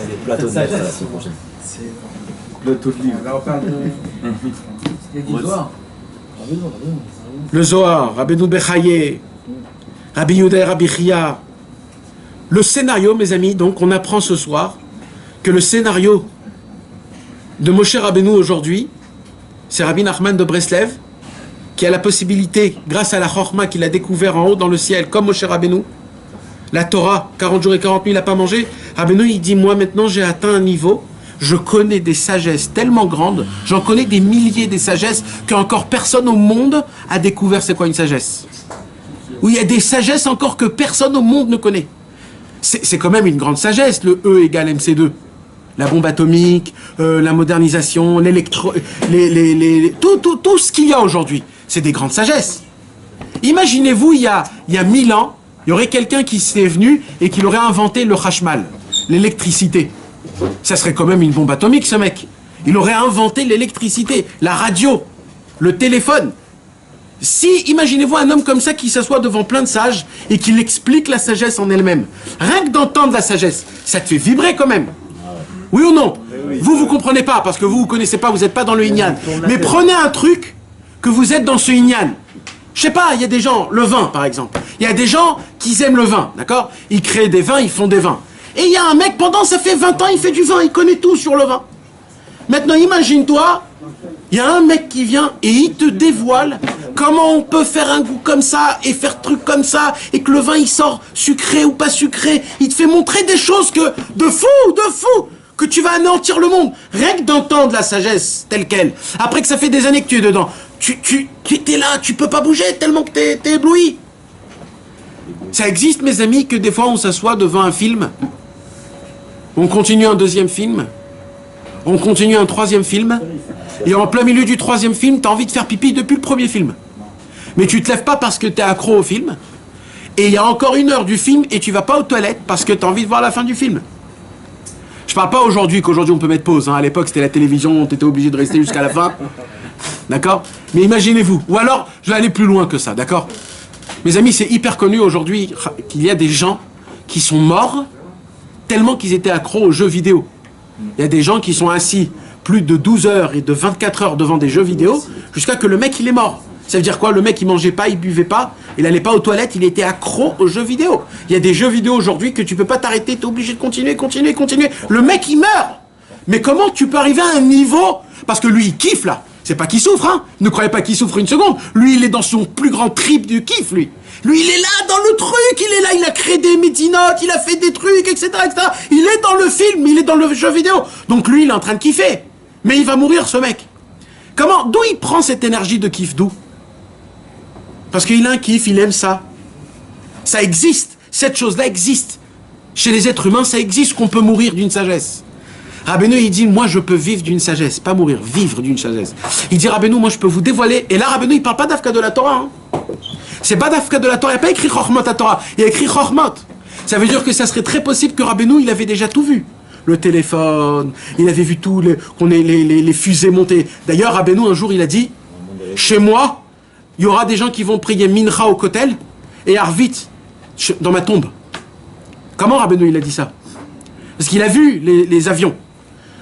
des plateaux de la semaine prochaine. Plateau de livre. Là, on parle de... Le Zohar, Rabbeinu Bechaye, Rabbi Yehuda et Rabbi Chia. Le scénario, mes amis, donc on apprend ce soir que le scénario de Moshe Rabbeinu aujourd'hui, c'est Rabbi Nachman de Breslev, qui a la possibilité, grâce à la Chorma qu'il a découvert en haut dans le ciel, comme Moshe Rabbeinu, la Torah, 40 jours et 40 nuits, il n'a pas mangé. Rabbeinu, il dit, moi maintenant j'ai atteint un niveau, je connais des sagesses tellement grandes, j'en connais des milliers des sagesses, qu'encore personne au monde a découvert c'est quoi une sagesse. Où il y a des sagesses encore que personne au monde ne connaît. C'est quand même une grande sagesse, le E égale MC2. La bombe atomique, la modernisation, tout ce qu'il y a aujourd'hui. C'est des grandes sagesses. Imaginez-vous, il y a 1000 ans, il y aurait quelqu'un qui serait venu et qui aurait inventé le Hashmal, l'électricité. Ça serait quand même une bombe atomique, ce mec. Il aurait inventé l'électricité, la radio, le téléphone. Si, imaginez-vous un homme comme ça qui s'assoit devant plein de sages et qui explique la sagesse en elle-même. Rien que d'entendre la sagesse, ça te fait vibrer quand même. Oui ou non? Vous comprenez pas, parce que vous connaissez pas, vous n'êtes pas dans le Inyan. Mais prenez un truc que vous êtes dans ce Inyan. Je sais pas, il y a des gens, le vin par exemple. Il y a des gens qui aiment le vin, d'accord? Ils créent des vins, ils font des vins. Et il y a un mec, ça fait 20 ans, il fait du vin, il connaît tout sur le vin. Maintenant, imagine-toi, il y a un mec qui vient et il te dévoile comment on peut faire un goût comme ça et faire truc comme ça et que le vin il sort sucré ou pas sucré. Il te fait montrer des choses de fou, que tu vas anéantir le monde. Rien que d'entendre la sagesse telle qu'elle. Après que ça fait des années que tu es dedans, tu es là, tu peux pas bouger tellement que t'es ébloui. Ça existe, mes amis, que des fois on s'assoit devant un film, on continue un deuxième film, on continue un troisième film, et en plein milieu du troisième film, t'as envie de faire pipi depuis le premier film. Mais tu te lèves pas parce que t'es accro au film, et il y a encore 1 heure du film, et tu vas pas aux toilettes parce que t'as envie de voir la fin du film. Je parle pas qu'aujourd'hui on peut mettre pause. À l'époque, c'était la télévision, t'étais obligé de rester jusqu'à la fin. D'accord? Mais imaginez-vous. Ou alors, je vais aller plus loin que ça, d'accord? Mes amis, c'est hyper connu aujourd'hui qu'il y a des gens qui sont morts tellement qu'ils étaient accros aux jeux vidéo. Il y a des gens qui sont assis plus de 12 heures et de 24 heures devant des jeux vidéo jusqu'à que le mec, il est mort. Ça veut dire quoi? Le mec, il mangeait pas, il buvait pas, il allait pas aux toilettes, il était accro aux jeux vidéo. Il y a des jeux vidéo aujourd'hui que tu peux pas t'arrêter, t'es obligé de continuer. Le mec, il meurt. Mais comment tu peux arriver à un niveau? Parce que lui, il kiffe là. C'est pas qu'il souffre, hein. Ne croyez pas qu'il souffre une seconde. Lui, il est dans son plus grand trip du kiff, lui. Lui, il est là dans le truc, il est là, il a créé des médinotes, il a fait des trucs, etc., etc. Il est dans le film, il est dans le jeu vidéo. Donc lui, il est en train de kiffer. Mais il va mourir, ce mec. D'où il prend cette énergie de kiff? D'où? Parce qu'il a un kiff, il aime ça. Ça existe. cette chose-là existe. Chez les êtres humains, ça existe qu'on peut mourir d'une sagesse. Rabbeinu, il dit, moi je peux vivre d'une sagesse, pas mourir, vivre d'une sagesse. Il dit, Rabbeinu, moi je peux vous dévoiler. Et là, Rabbeinu, il parle pas d'Afka de la Torah. Hein. C'est pas d'Afka de la Torah, il n'y a pas écrit Chochmot à Torah, il y a écrit Chochmot. Ça veut dire que ça serait très possible que Rabbeinu, il avait déjà tout vu. Le téléphone, il avait vu tout, les fusées montées. D'ailleurs, Rabbeinu, un jour, il a dit, chez moi, il y aura des gens qui vont prier Mincha au Kotel et Arvit dans ma tombe. Comment Rabbeinu il a dit ça? Parce qu'il a vu les avions.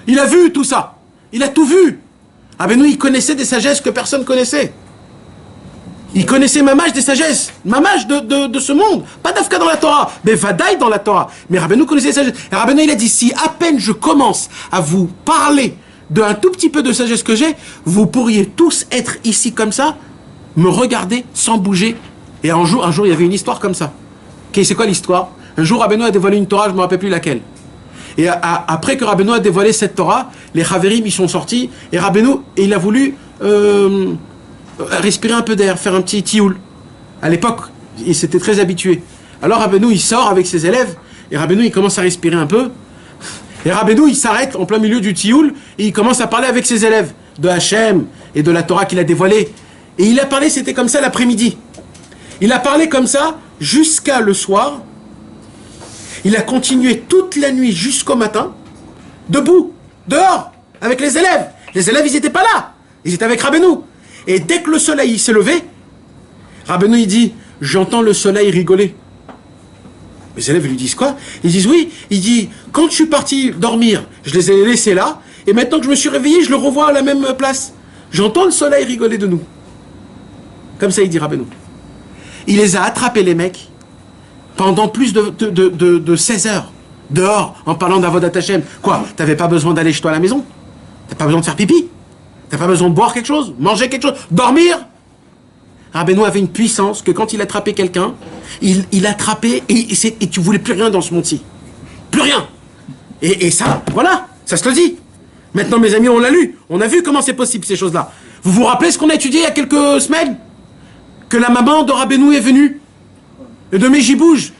Il a vu tout ça. Il a tout vu. Rabbeinu il connaissait des sagesses que personne connaissait. Il connaissait Mamash des sagesses. Mamash de ce monde. Pas d'Afka dans la Torah. Mais Vadaï dans la Torah. Mais Rabbeinu connaissait des sagesses. Et Rabbeinu il a dit, si à peine je commence à vous parler d'un tout petit peu de sagesse que j'ai, vous pourriez tous être ici comme ça, me regarder sans bouger. Et un jour il y avait une histoire comme ça. Okay, c'est quoi l'histoire? Un jour, Rabbeinu a dévoilé une Torah, je ne me rappelle plus laquelle. Et après que Rabbeinu a dévoilé cette Torah, les Chaverim, ils sont sortis, et Rabbeinu, il a voulu respirer un peu d'air, faire un petit tioul. À l'époque, il s'était très habitué. Alors Rabbeinu, il sort avec ses élèves, et Rabbeinu, il commence à respirer un peu. Et Rabbeinu, il s'arrête en plein milieu du tioul, et il commence à parler avec ses élèves, de Hachem, et de la Torah qu'il a dévoilée. Et il a parlé, c'était comme ça l'après-midi. Il a parlé comme ça jusqu'à le soir. Il a continué toute la nuit jusqu'au matin, debout, dehors, avec les élèves. Les élèves, ils n'étaient pas là. Ils étaient avec Rabbeinu. Et dès que le soleil s'est levé, Rabbeinu, il dit, j'entends le soleil rigoler. Les élèves lui disent quoi? Ils disent oui. Il dit, quand je suis parti dormir, je les ai laissés là, et maintenant que je me suis réveillé, je le revois à la même place. J'entends le soleil rigoler de nous. Comme ça, il dit Rabbeinu. Il les a attrapés, les mecs, pendant plus de 16 heures, dehors, en parlant d'Avodat Hashem. Quoi? T'avais pas besoin d'aller chez toi à la maison? T'as pas besoin de faire pipi? T'as pas besoin de boire quelque chose? Manger quelque chose? Dormir? Rabbeinu avait une puissance que quand il attrapait quelqu'un, il attrapait et tu voulais plus rien dans ce monde-ci. Plus rien. Et ça, voilà, ça se le dit. Maintenant, mes amis, on l'a lu. On a vu comment c'est possible, ces choses-là. Vous vous rappelez ce qu'on a étudié il y a quelques semaines? Que la maman de Rabbeinu est venue de Mejibouj.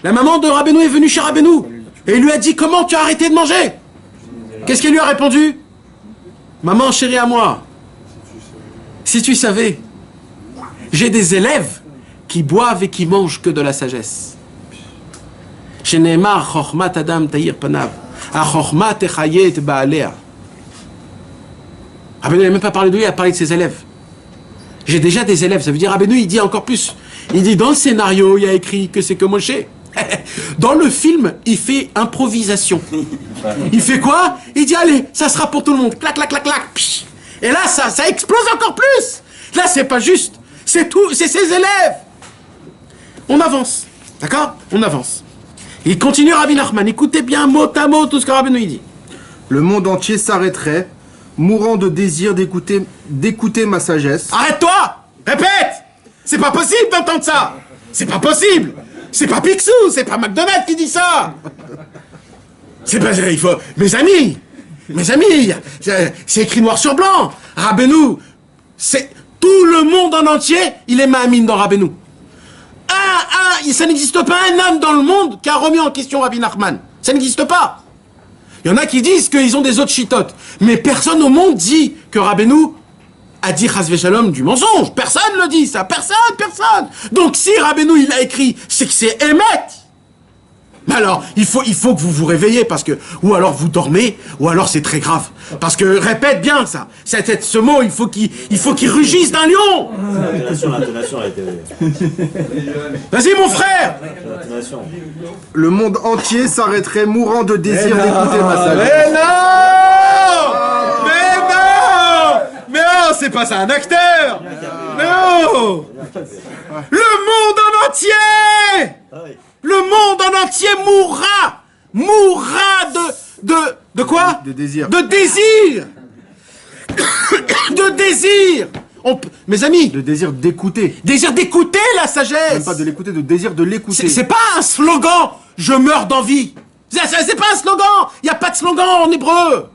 La maman de Rabbeinu est venue chez Rabbeinu. Et il lui a dit, comment tu as arrêté de manger? Qu'est-ce qu'elle lui a répondu? Maman chérie à moi, si tu savais, j'ai des élèves qui boivent et qui mangent que de la sagesse. Sheneemar chochmat adam ta'ir panav, chochmat techayet ba'alea. Rabbeinu n'a même pas parlé de lui, il a parlé de ses élèves. J'ai déjà des élèves, ça veut dire Rabbeinu, il dit encore plus. Il dit, dans le scénario, il y a écrit que c'est que Moshe. Dans le film, il fait improvisation. Il fait quoi? Il dit, allez, ça sera pour tout le monde. Clac, clac, clac, clac. Psh. Et là, ça explose encore plus. Là, c'est pas juste. C'est tout, c'est ses élèves. On avance. D'accord? On avance. Il continue Rabbi Nachman. Écoutez bien mot à mot tout ce que Rabbeinu dit. Le monde entier s'arrêterait, mourant de désir d'écouter ma sagesse. Arrête-toi! Répète! C'est pas possible d'entendre ça! C'est pas possible! C'est pas Picsou! C'est pas McDonald's qui dit ça! C'est pas... Il faut... Mes amis! C'est écrit noir sur blanc! Rabbeinu, c'est... Tout le monde en entier, il est ma'amine dans Rabbeinu. Ça n'existe pas un homme dans le monde qui a remis en question Rabbi Nachman. Ça n'existe pas. Il y en a qui disent qu'ils ont des autres chitotes. Mais personne au monde dit que Rabbeinu a dit Chas v'Shalom du mensonge. Personne le dit ça. Personne. Donc si Rabbeinu il a écrit, c'est que c'est Emet. Mais alors, il faut que vous vous réveillez parce que, ou alors vous dormez, ou alors c'est très grave. Parce que, répète bien ça. Ce mot, il faut qu'il rugisse d'un lion. L'intonation a été... Vas-y mon frère. L'intonation. Le monde entier s'arrêterait, mourant de désir d'écouter ma sagesse. Mais non, c'est pas ça un acteur. Mais non. Le monde en entier. Le monde en entier mourra de quoi? De désir. De désir. De désir. Mes amis. De désir d'écouter. Désir d'écouter la sagesse. Même pas de l'écouter, de désir de l'écouter. C'est pas un slogan. Je meurs d'envie. C'est pas un slogan. Il y a pas de slogan en hébreu.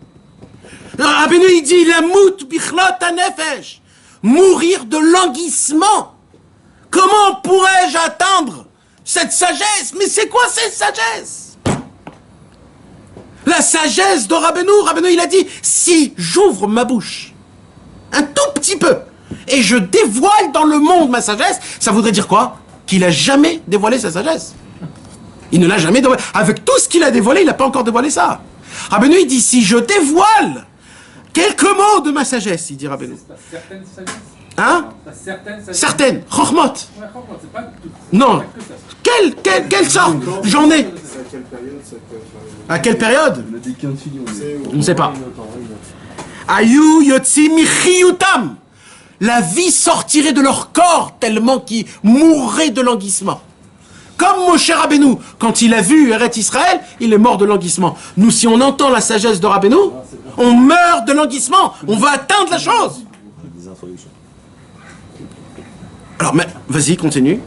Rabbeinu il dit la mout bichlot hanefesh. Mourir de languissement. Comment pourrais-je atteindre cette sagesse. Mais c'est quoi cette sagesse? La sagesse de Rabbeinu. Rabbeinu, il a dit, si j'ouvre ma bouche un tout petit peu et je dévoile dans le monde ma sagesse, ça voudrait dire quoi? Qu'il a jamais dévoilé sa sagesse. Il ne l'a jamais dévoilé. Avec tout ce qu'il a dévoilé, il n'a pas encore dévoilé ça. Rabbeinu, il dit, si je dévoile quelques mots de ma sagesse, il dit Rabbeinu. Certaines sagesses. Hein? Certaines. Chokhmot. Non. Quelle sorte? J'en ai. À quelle période? On ne sait pas. Ayu yotzi michiyutam. La vie sortirait de leur corps tellement qu'ils mourraient de languissement. Comme Moshe Rabbeinu, quand il a vu Eretz Israël, il est mort de languissement. Nous, si on entend la sagesse de Rabbeinu, on meurt de languissement. On va atteindre la chose. Des introductions. Alors, mais, vas-y, continue.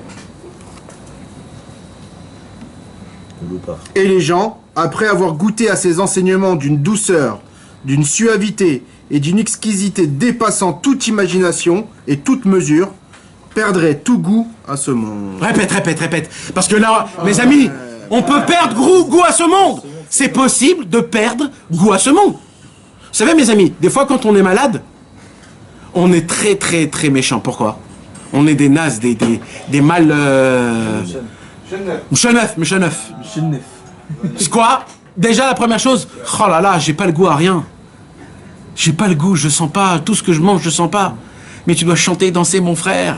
Et les gens, après avoir goûté à ces enseignements d'une douceur, d'une suavité et d'une exquisité dépassant toute imagination et toute mesure, perdraient tout goût à ce monde. Répète. Parce que là, mes amis, on peut perdre goût à ce monde. C'est possible de perdre goût à ce monde. Vous savez, mes amis, des fois, quand on est malade, on est très méchant. Pourquoi? On est des nazes, des mal... Mcheneuf. C'est quoi? Déjà, la première chose, oh là là, j'ai pas le goût à rien. J'ai pas le goût, je sens pas. Tout ce que je mange, je sens pas. Mais tu dois chanter, danser, mon frère.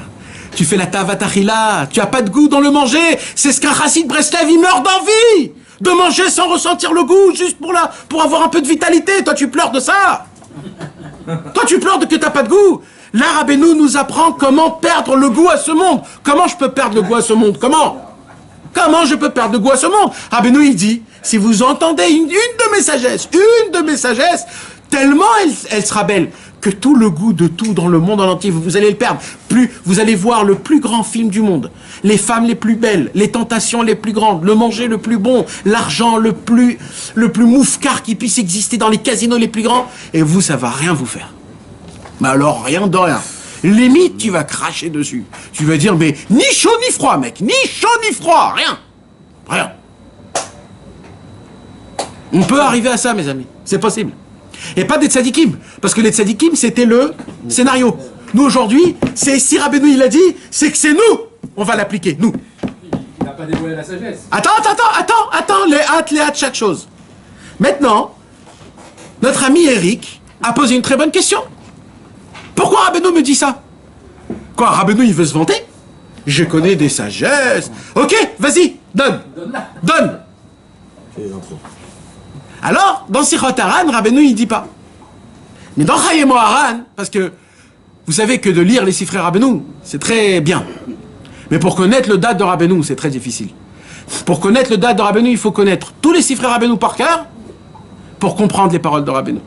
Tu fais la tavatachila. Tu as pas de goût dans le manger. C'est ce qu'un chassid Breslev, il meurt d'envie. De manger sans ressentir le goût, juste pour avoir un peu de vitalité. Toi, tu pleures de ça. Toi, tu pleures de que t'as pas de goût. Là, Rabbeinu nous apprend comment perdre le goût à ce monde. Comment je peux perdre le goût à ce monde? Comment je peux perdre le goût à ce monde? Rabbeinu, il dit, si vous entendez une de mes sagesses, tellement elle sera belle, que tout le goût de tout dans le monde en entier, vous allez le perdre. Vous allez voir le plus grand film du monde, les femmes les plus belles, les tentations les plus grandes, le manger le plus bon, l'argent le plus moufcar qui puisse exister dans les casinos les plus grands, et vous, ça va rien vous faire. Mais alors, rien de rien. Limite, tu vas cracher dessus. Tu vas dire, mais ni chaud ni froid, mec. Ni chaud ni froid. Rien. On peut arriver à ça, mes amis. C'est possible. Et pas des tzadikim. Parce que les tzadikim, c'était le scénario. Nous, aujourd'hui, c'est si Rabbeinu, il a dit, c'est que c'est nous. On va l'appliquer, nous. Il n'a pas dévoilé la sagesse. Attends. Les hâtes, chaque chose. Maintenant, notre ami Eric a posé une très bonne question. Pourquoi Rabbeinu me dit ça? Quoi, Rabbeinu, il veut se vanter? Je connais des sagesses. Ok, vas-y, donne. Alors, dans Sichot Haran, Rabbeinu, il dit pas. Mais dans Chayei Moharan, parce que vous savez que de lire les Sifrei Rabbeinu, c'est très bien. Mais pour connaître le date de Rabbeinu, c'est très difficile. Pour connaître le date de Rabbeinu, il faut connaître tous les Sifrei Rabbeinu par cœur pour comprendre les paroles de Rabbeinu.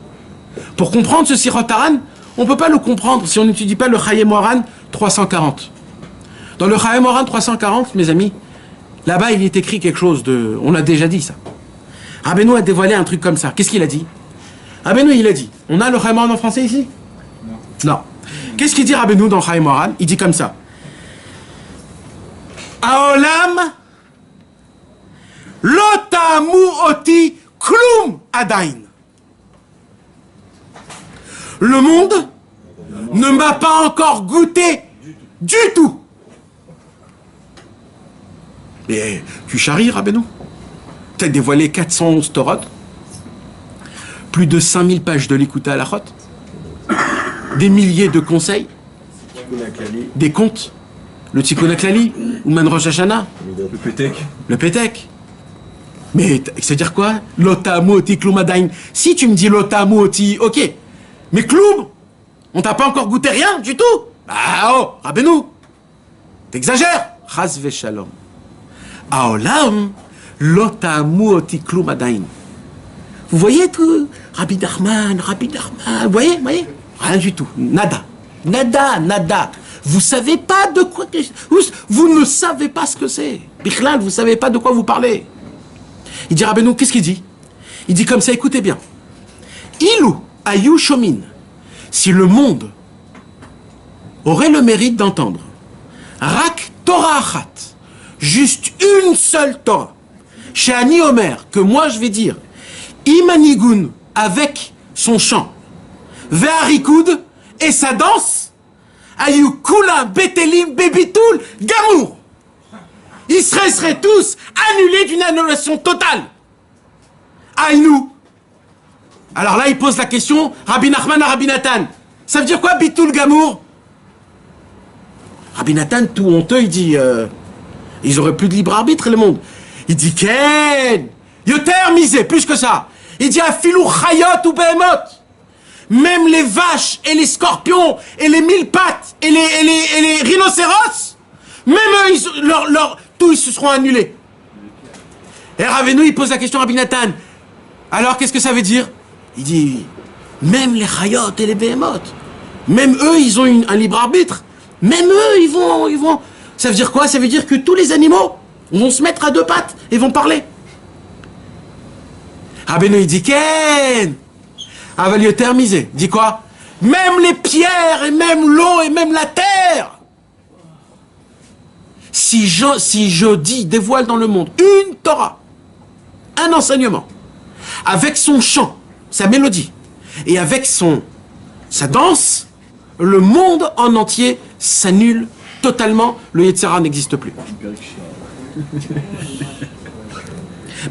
Pour comprendre ce Sichot Haran, on ne peut pas le comprendre si on n'étudie pas le Chayei Moharan 340. Dans le Chayei Moharan 340, mes amis, là-bas, il est écrit quelque chose de... On a déjà dit ça. Rabbeinu a dévoilé un truc comme ça. Qu'est-ce qu'il a dit? Rabbeinu, il a dit... On a le Chayei Moharan en français ici? Non. Qu'est-ce qu'il dit Rabbeinu dans le Chayei Moharan? Il dit comme ça. Aolam lo ta'amu oti klum adain. Le monde ne m'a pas encore goûté du tout. Et tu charries, Rabbeinu? Tu as dévoilé 411 Torot, plus de 5000 pages de l'Ékouta Halachot, des milliers de conseils, des contes, le Tikkun HaKlali, Ouman Rosh Hashanah, le Pétek. Mais c'est-à-dire quoi? L'otamu oti klum adain. Si tu me dis l'otamu oti, ok. Mais Kloum, on t'a pas encore goûté rien du tout? Ah oh, Rabbeinu, t'exagères. Chas v'shalom. Aolam, lo ta'amu oti kloum adain. Vous voyez tout? Rabbi Nachman, vous voyez? Rien du tout. Nada. Vous savez pas de quoi... Vous ne savez pas ce que c'est. Bichlal, vous savez pas de quoi vous parlez. Il dit Rabbeinu, qu'est-ce qu'il dit? Il dit comme ça, écoutez bien. Ilou Ayou Shomin, si le monde aurait le mérite d'entendre Rak Torah Achat, juste une seule Torah. Chez Ani Omer, que moi je vais dire, Imanigun, avec son chant, Ve'arikoud, et sa danse, Ayu Kula, Betelim, Bebitoul, Gamour. Ils seraient tous annulés d'une annulation totale. Aïnou. Alors là, il pose la question, Rabbi Nachman à Rabbi Nathan. Ça veut dire quoi, Bitoul Gamour? Rabbi Nathan, tout honteux, il dit, ils auraient plus de libre arbitre, le monde. Il dit, Ken, Yoter misé, plus que ça. Il dit, Afilou Chayot ou Behemoth. Même les vaches et les scorpions et les mille pattes et les rhinocéros, même eux, tous ils se seront annulés. Et Ravenu, il pose la question à Rabbi Nathan. Alors, qu'est-ce que ça veut dire? Il dit, même les Chayot et les Behemoth, même eux, ils ont un libre arbitre. Même eux, ils vont... Ça veut dire quoi? Ça veut dire que tous les animaux vont se mettre à deux pattes et vont parler. Rabbeinu, il dit, Ken, Avalioter misé. Dit quoi? Même les pierres et même l'eau et même la terre. Si je dis, dévoile dans le monde une Torah, un enseignement, avec son chant, sa mélodie, et avec sa danse, le monde en entier s'annule totalement, le Yetzirah n'existe plus.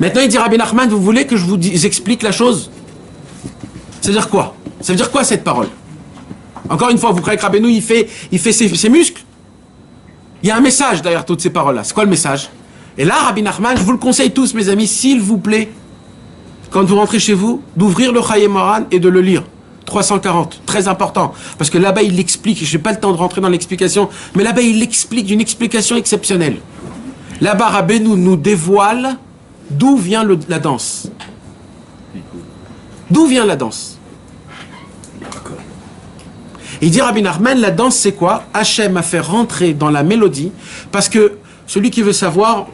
Maintenant, il dit Rabbi Nachman, vous voulez que je vous explique la chose? Ça veut dire quoi? Ça veut dire quoi cette parole? Encore une fois, vous croyez que Rabbeinu, il fait ses muscles? Il y a un message derrière toutes ces paroles-là. C'est quoi le message? Et là, Rabbi Nachman, je vous le conseille tous, mes amis, s'il vous plaît, quand vous rentrez chez vous, d'ouvrir le Chayei Moharan et de le lire. 340, très important. Parce que là-bas, il l'explique. Je n'ai pas le temps de rentrer dans l'explication, mais là-bas, il l'explique d'une explication exceptionnelle. Là-bas, Rabbeinu nous dévoile d'où vient la danse. D'où vient la danse? Il dit Rabbi Nachman, la danse c'est quoi? Hachem a fait rentrer dans la mélodie, parce que celui qui veut savoir,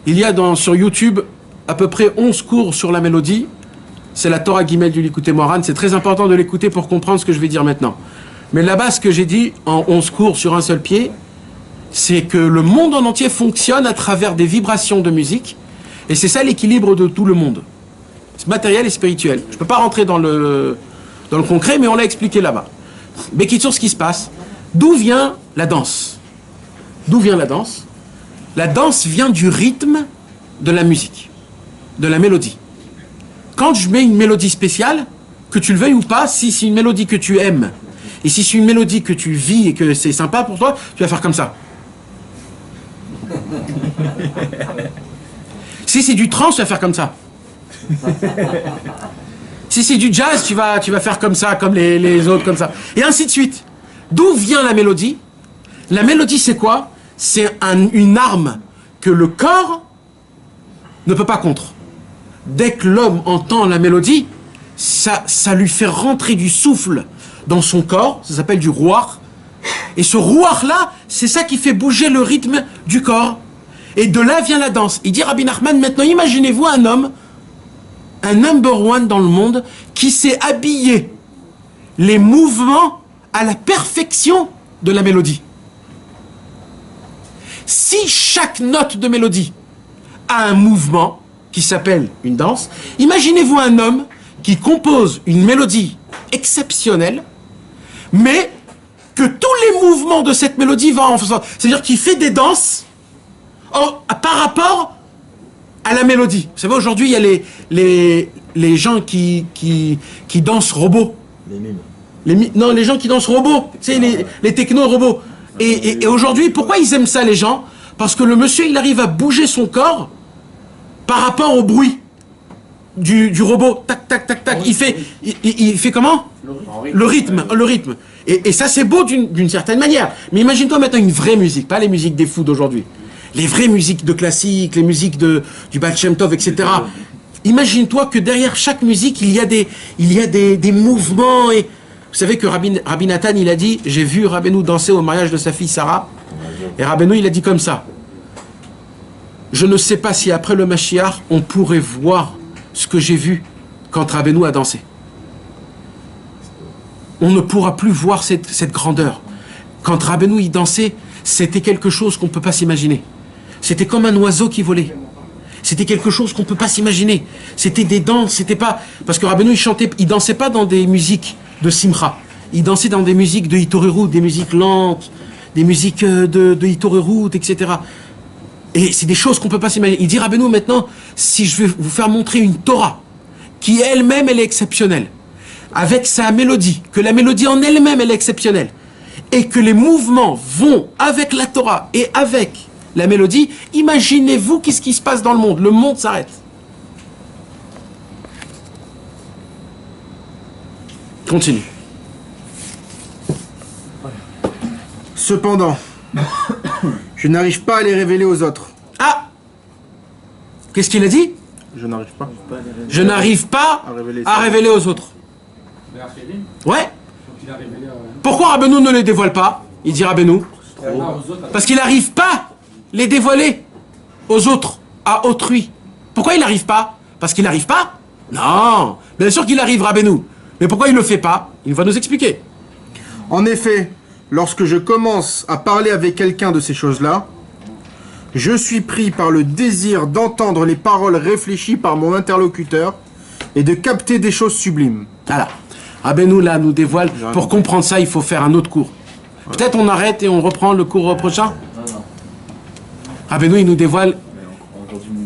il y a sur YouTube à peu près 11 cours sur la mélodie. C'est la Torah Guimel du Likutei Moharan, c'est très important de l'écouter pour comprendre ce que je vais dire maintenant. Mais là-bas, ce que j'ai dit en 11 cours sur un seul pied, c'est que le monde en entier fonctionne à travers des vibrations de musique, et c'est ça l'équilibre de tout le monde. C'est matériel et spirituel. Je ne peux pas rentrer dans le concret, mais on l'a expliqué là-bas. Mais qui sur ce qui se passe? D'où vient la danse? D'où vient la danse? La danse vient du rythme de la musique, de la mélodie. Quand je mets une mélodie spéciale, que tu le veuilles ou pas, si c'est une mélodie que tu aimes, et si c'est une mélodie que tu vis et que c'est sympa pour toi, tu vas faire comme ça. Si c'est du trance, tu vas faire comme ça. Si c'est du jazz, tu vas faire comme ça, comme les autres, comme ça. Et ainsi de suite. D'où vient la mélodie? La mélodie, c'est quoi? C'est une arme que le corps ne peut pas contre. Dès que l'homme entend la mélodie, ça lui fait rentrer du souffle dans son corps, ça s'appelle du ruach. Et ce ruach-là, c'est ça qui fait bouger le rythme du corps. Et de là vient la danse. Il dit Rabbi Nachman, maintenant imaginez-vous un homme, un number one dans le monde, qui sait habiller les mouvements à la perfection de la mélodie. Si chaque note de mélodie a un mouvement qui s'appelle une danse, imaginez-vous un homme qui compose une mélodie exceptionnelle, mais que tous les mouvements de cette mélodie vont en faisant. C'est-à-dire qu'il fait des danses par rapport à la mélodie. Vous savez, aujourd'hui, il y a les gens qui dansent robots. Les mimes. Non, les gens qui dansent robots. Tu sais, les techno-robots. Et aujourd'hui, pourquoi ils aiment ça, les gens? Parce que le monsieur, il arrive à bouger son corps par rapport au bruit du robot. Tac, tac, tac, tac. Il fait comment? Le rythme. Et ça, c'est beau d'une certaine manière. Mais imagine-toi maintenant une vraie musique, pas les musiques des fous d'aujourd'hui. Les vraies musiques de classique, les musiques du Baal Shem Tov, etc. Imagine-toi que derrière chaque musique, il y a des mouvements. Et vous savez que Rabbi Nathan, il a dit, j'ai vu Rabbeinu danser au mariage de sa fille Sarah. Et Rabbeinu, il a dit comme ça. Je ne sais pas si après le Mashiach, on pourrait voir ce que j'ai vu quand Rabbeinu a dansé. On ne pourra plus voir cette grandeur. Quand Rabbeinu y dansait, c'était quelque chose qu'on ne peut pas s'imaginer. C'était comme un oiseau qui volait. C'était quelque chose qu'on ne peut pas s'imaginer. C'était des danses, c'était pas... Parce que Rabbeinu, il dansait pas dans des musiques de Simcha. Il dansait dans des musiques de Hitorerut, des musiques lentes, des musiques de Hitorerut, etc. Et c'est des choses qu'on ne peut pas s'imaginer. Il dit, Rabbeinu, maintenant, si je vais vous faire montrer une Torah, qui elle-même, elle est exceptionnelle, avec sa mélodie, que la mélodie en elle-même, elle est exceptionnelle, et que les mouvements vont avec la Torah et avec la mélodie, imaginez-vous qu'est-ce qui se passe dans le monde s'arrête. Continue. Cependant, je n'arrive pas à les révéler aux autres. Ah! Qu'est-ce qu'il a dit? Je n'arrive pas. Je n'arrive pas à révéler aux autres. Ouais. Pourquoi Rabbeinu ne les dévoile pas? Il dit Rabbeinu. Parce qu'il n'arrive pas les dévoiler aux autres, à autrui. Pourquoi il n'arrive pas? Parce qu'il n'arrive pas? Non. Bien sûr qu'il arrive, Rabbeinu. Mais pourquoi il ne le fait pas? Il va nous expliquer. En effet, lorsque je commence à parler avec quelqu'un de ces choses-là, je suis pris par le désir d'entendre les paroles réfléchies par mon interlocuteur et de capter des choses sublimes. Voilà. Rabbeinu, là, nous dévoile. Pour comprendre ça, il faut faire un autre cours. Peut-être on arrête et on reprend le cours prochain. Rabbeinu, il nous dévoile.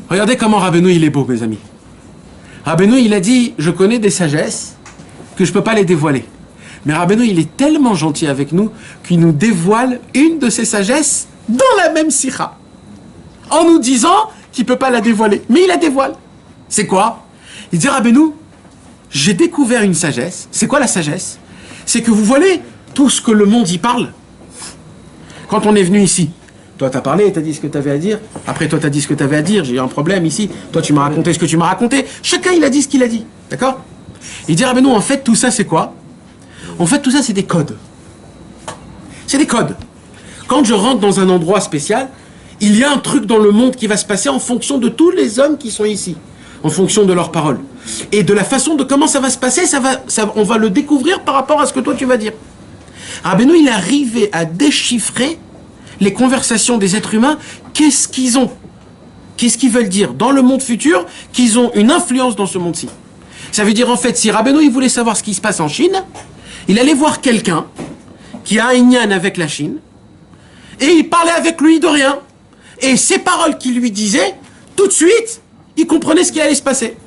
Regardez comment Rabbeinu, il est beau, mes amis. Rabbeinu, il a dit, je connais des sagesses que je ne peux pas les dévoiler. Mais Rabbeinu, il est tellement gentil avec nous qu'il nous dévoile une de ses sagesses dans la même sikha. En nous disant qu'il ne peut pas la dévoiler. Mais il la dévoile. C'est quoi? Il dit, Rabbeinu, j'ai découvert une sagesse. C'est quoi la sagesse? C'est que vous voyez tout ce que le monde y parle. Quand on est venu ici, toi t'as parlé, t'as dit ce que t'avais à dire. Après toi t'as dit ce que t'avais à dire. J'ai eu un problème ici. Toi tu m'as raconté ce que tu m'as raconté. Chacun il a dit ce qu'il a dit. D'accord? Il dit, Rabbeinu, en fait tout ça c'est quoi? En fait tout ça c'est des codes. C'est des codes. Quand je rentre dans un endroit spécial, il y a un truc dans le monde qui va se passer en fonction de tous les hommes qui sont ici. En fonction de leurs paroles. Et de la façon de comment ça va se passer, on va le découvrir par rapport à ce que toi tu vas dire. Rabbeinu, il est arrivé à déchiffrer les conversations des êtres humains. Qu'est-ce qu'ils ont? Qu'est-ce qu'ils veulent dire dans le monde futur, qu'ils ont une influence dans ce monde-ci. Ça veut dire en fait, si Rabbeinu il voulait savoir ce qui se passe en Chine, il allait voir quelqu'un qui a un inyan avec la Chine, et il parlait avec lui de rien. Et ces paroles qu'il lui disait, tout de suite, il comprenait ce qui allait se passer.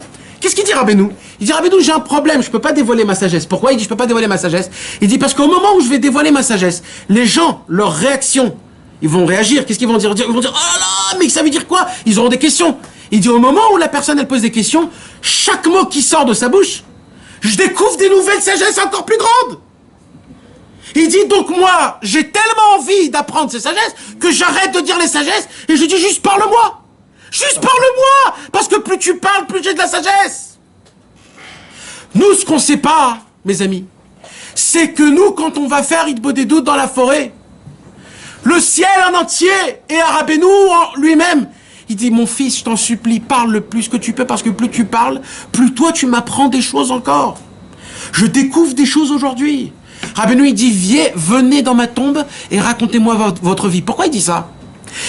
Qu'est-ce qu'il dit Rabbeinu? Il dit, Rabbeinu, j'ai un problème, je ne peux pas dévoiler ma sagesse. Pourquoi? Il dit, je ne peux pas dévoiler ma sagesse. Il dit, parce qu'au moment où je vais dévoiler ma sagesse, les gens, leur réaction, ils vont réagir. Qu'est-ce qu'ils vont dire? Ils vont dire, oh là, mais ça veut dire quoi? Ils auront des questions. Il dit, au moment où la personne, elle pose des questions, chaque mot qui sort de sa bouche, je découvre des nouvelles sagesses encore plus grandes. Il dit, donc moi, j'ai tellement envie d'apprendre ces sagesses que j'arrête de dire les sagesses et je dis juste, parle-moi. Juste parle-moi. Parce que plus tu parles, plus j'ai de la sagesse. Nous, ce qu'on ne sait pas, mes amis, c'est que nous, quand on va faire Hitbo des doutes dans la forêt, le ciel en entier et Rabbeinu en lui-même, il dit, mon fils, je t'en supplie, parle le plus que tu peux, parce que plus tu parles, plus toi, tu m'apprends des choses encore. Je découvre des choses aujourd'hui. Rabbeinu, il dit, venez dans ma tombe et racontez-moi votre vie. Pourquoi il dit ça?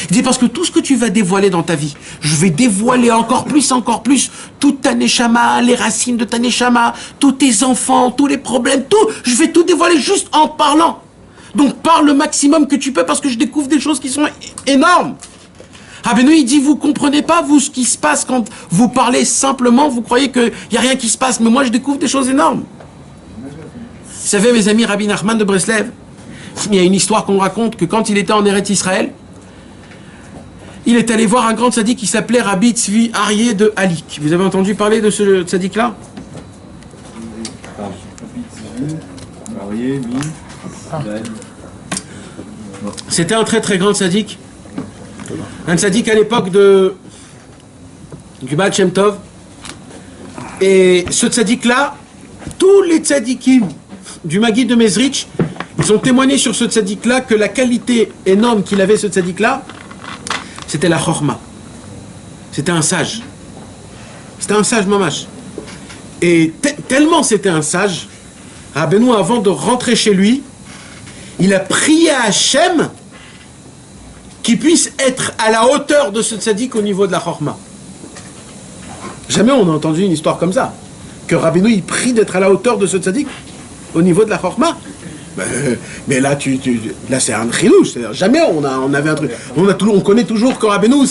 Il dit, parce que tout ce que tu vas dévoiler dans ta vie, je vais dévoiler encore plus, toute ta neshama, les racines de ta neshama, tous tes enfants, tous les problèmes, tout, je vais tout dévoiler juste en parlant. Donc parle le maximum que tu peux, parce que je découvre des choses qui sont énormes. Rabbeinu, il dit, vous comprenez pas, vous, ce qui se passe quand vous parlez simplement, vous croyez qu'il n'y a rien qui se passe, mais moi je découvre des choses énormes. Vous savez, mes amis, Rabbi Nachman de Breslev, il y a une histoire qu'on raconte que quand il était en Eretz Israël, il est allé voir un grand tzaddik qui s'appelait Rabbi Tzvi Aryeh de Halik. Vous avez entendu parler de ce tzaddik-là? C'était un très très grand tzaddik. Un tzaddik à l'époque du Baal Shem Tov. Et ce tzaddik-là, tous les tzaddikim du Maguid de Mezrich, ils ont témoigné sur ce tzaddik-là que la qualité énorme qu'il avait, ce tzaddik-là, c'était la chorma. C'était un sage. C'était un sage mamash. Et tellement c'était un sage, Rabbeinu, avant de rentrer chez lui, il a prié à Hachem qui puisse être à la hauteur de ce tzaddik au niveau de la chorma. Jamais on a entendu une histoire comme ça. Que Rabbeinu il prie d'être à la hauteur de ce tzaddik au niveau de la chorma. Mais là, là c'est un chidouche. Jamais on avait un truc. On connaît toujours que Rabbeinu,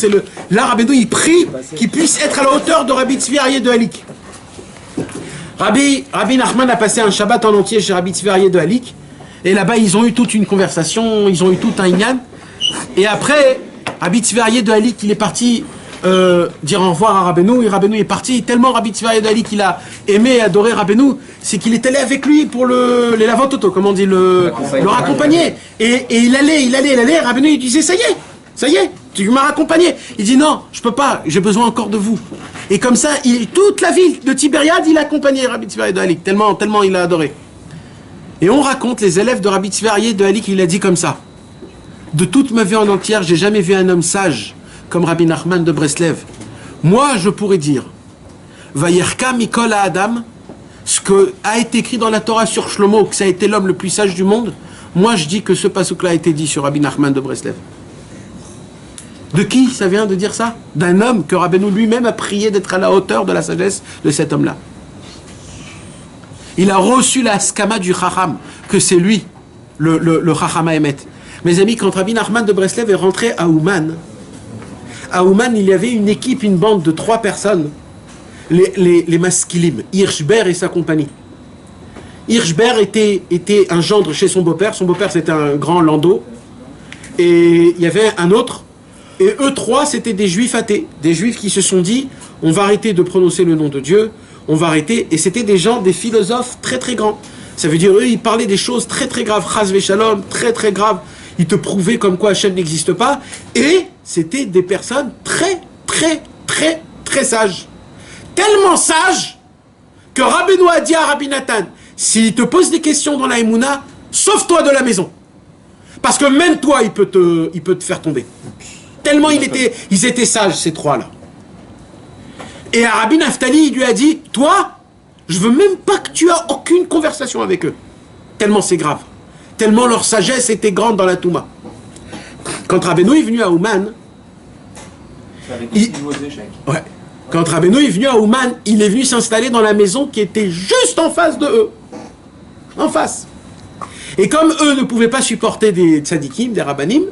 là Rabbeinu il prie qu'il puisse être à la hauteur de Rabbi Tzvi Aryeh de Halik. Rabbi Nachman a passé un Shabbat en entier chez Rabbi Tzvi Aryeh de Halik. Et là-bas, ils ont eu toute une conversation, ils ont eu tout un inyan. Et après, Rabbi Tzvi Aryeh de Halik, il est parti dire au revoir à Rabbeinu. Et Rabbeinu est parti. Tellement Rabbi Tzvi Aryeh de Halik, il a aimé et adoré Rabbeinu, c'est qu'il est allé avec lui pour les lavantoto, comme on dit, le raccompagner. Et il allait. Rabbeinu, il disait, ça y est, tu m'as raccompagné. Il dit, non, je peux pas, j'ai besoin encore de vous. Et comme ça, toute la ville de Tibériade, il a accompagné Rabbi Tzvi Aryeh de Halik, tellement il l'a adoré. Et on raconte, les élèves de Rabbi Tzvi Aryeh de Halik, il a dit comme ça. De toute ma vie en entière, j'ai jamais vu un homme sage comme Rabbi Nachman de Breslev. Moi, je pourrais dire, Vayerka Mikol Adam, ce que a été écrit dans la Torah sur Shlomo, que ça a été l'homme le plus sage du monde, moi je dis que ce pasuk-là a été dit sur Rabbi Nachman de Breslev. De qui ça vient de dire ça? D'un homme que Rabbeinu lui-même a prié d'être à la hauteur de la sagesse de cet homme-là. Il a reçu la skama du Chacham, que c'est lui, le Chacham Haemet. Mes amis, quand Rabbi Nachman de Breslev est rentré à Ouman, il y avait une équipe, une bande de 3 personnes, les Maskilim, Hirschberg et sa compagnie. Hirschberg était un gendre chez son beau-père c'était un grand landau, et il y avait un autre, et eux 3 c'était des juifs athées, des juifs qui se sont dit, on va arrêter de prononcer le nom de Dieu, on va arrêter, et c'était des gens, des philosophes très très grands. Ça veut dire, eux, ils parlaient des choses très très graves, Chas Veshalom, très très graves. Ils te prouvaient comme quoi Hachem n'existe pas. Et c'était des personnes très très très très sages. Tellement sages que Rabbeinu a dit à Rabbi Nathan, s'il te pose des questions dans la Emouna, sauve-toi de la maison. Parce que même toi, il peut te faire tomber. Tellement ils étaient sages, ces 3-là. Et à Rabbi Naftali, il lui a dit, toi, je veux même pas que tu aies aucune conversation avec eux. Tellement c'est grave. Tellement leur sagesse était grande dans la Touma. Quand Rabbeinu est venu à Ouman, quand Rabbeinu est venu à Ouman, il est venu s'installer dans la maison qui était juste en face de eux. En face. Et comme eux ne pouvaient pas supporter des tzadikim, des rabbanim,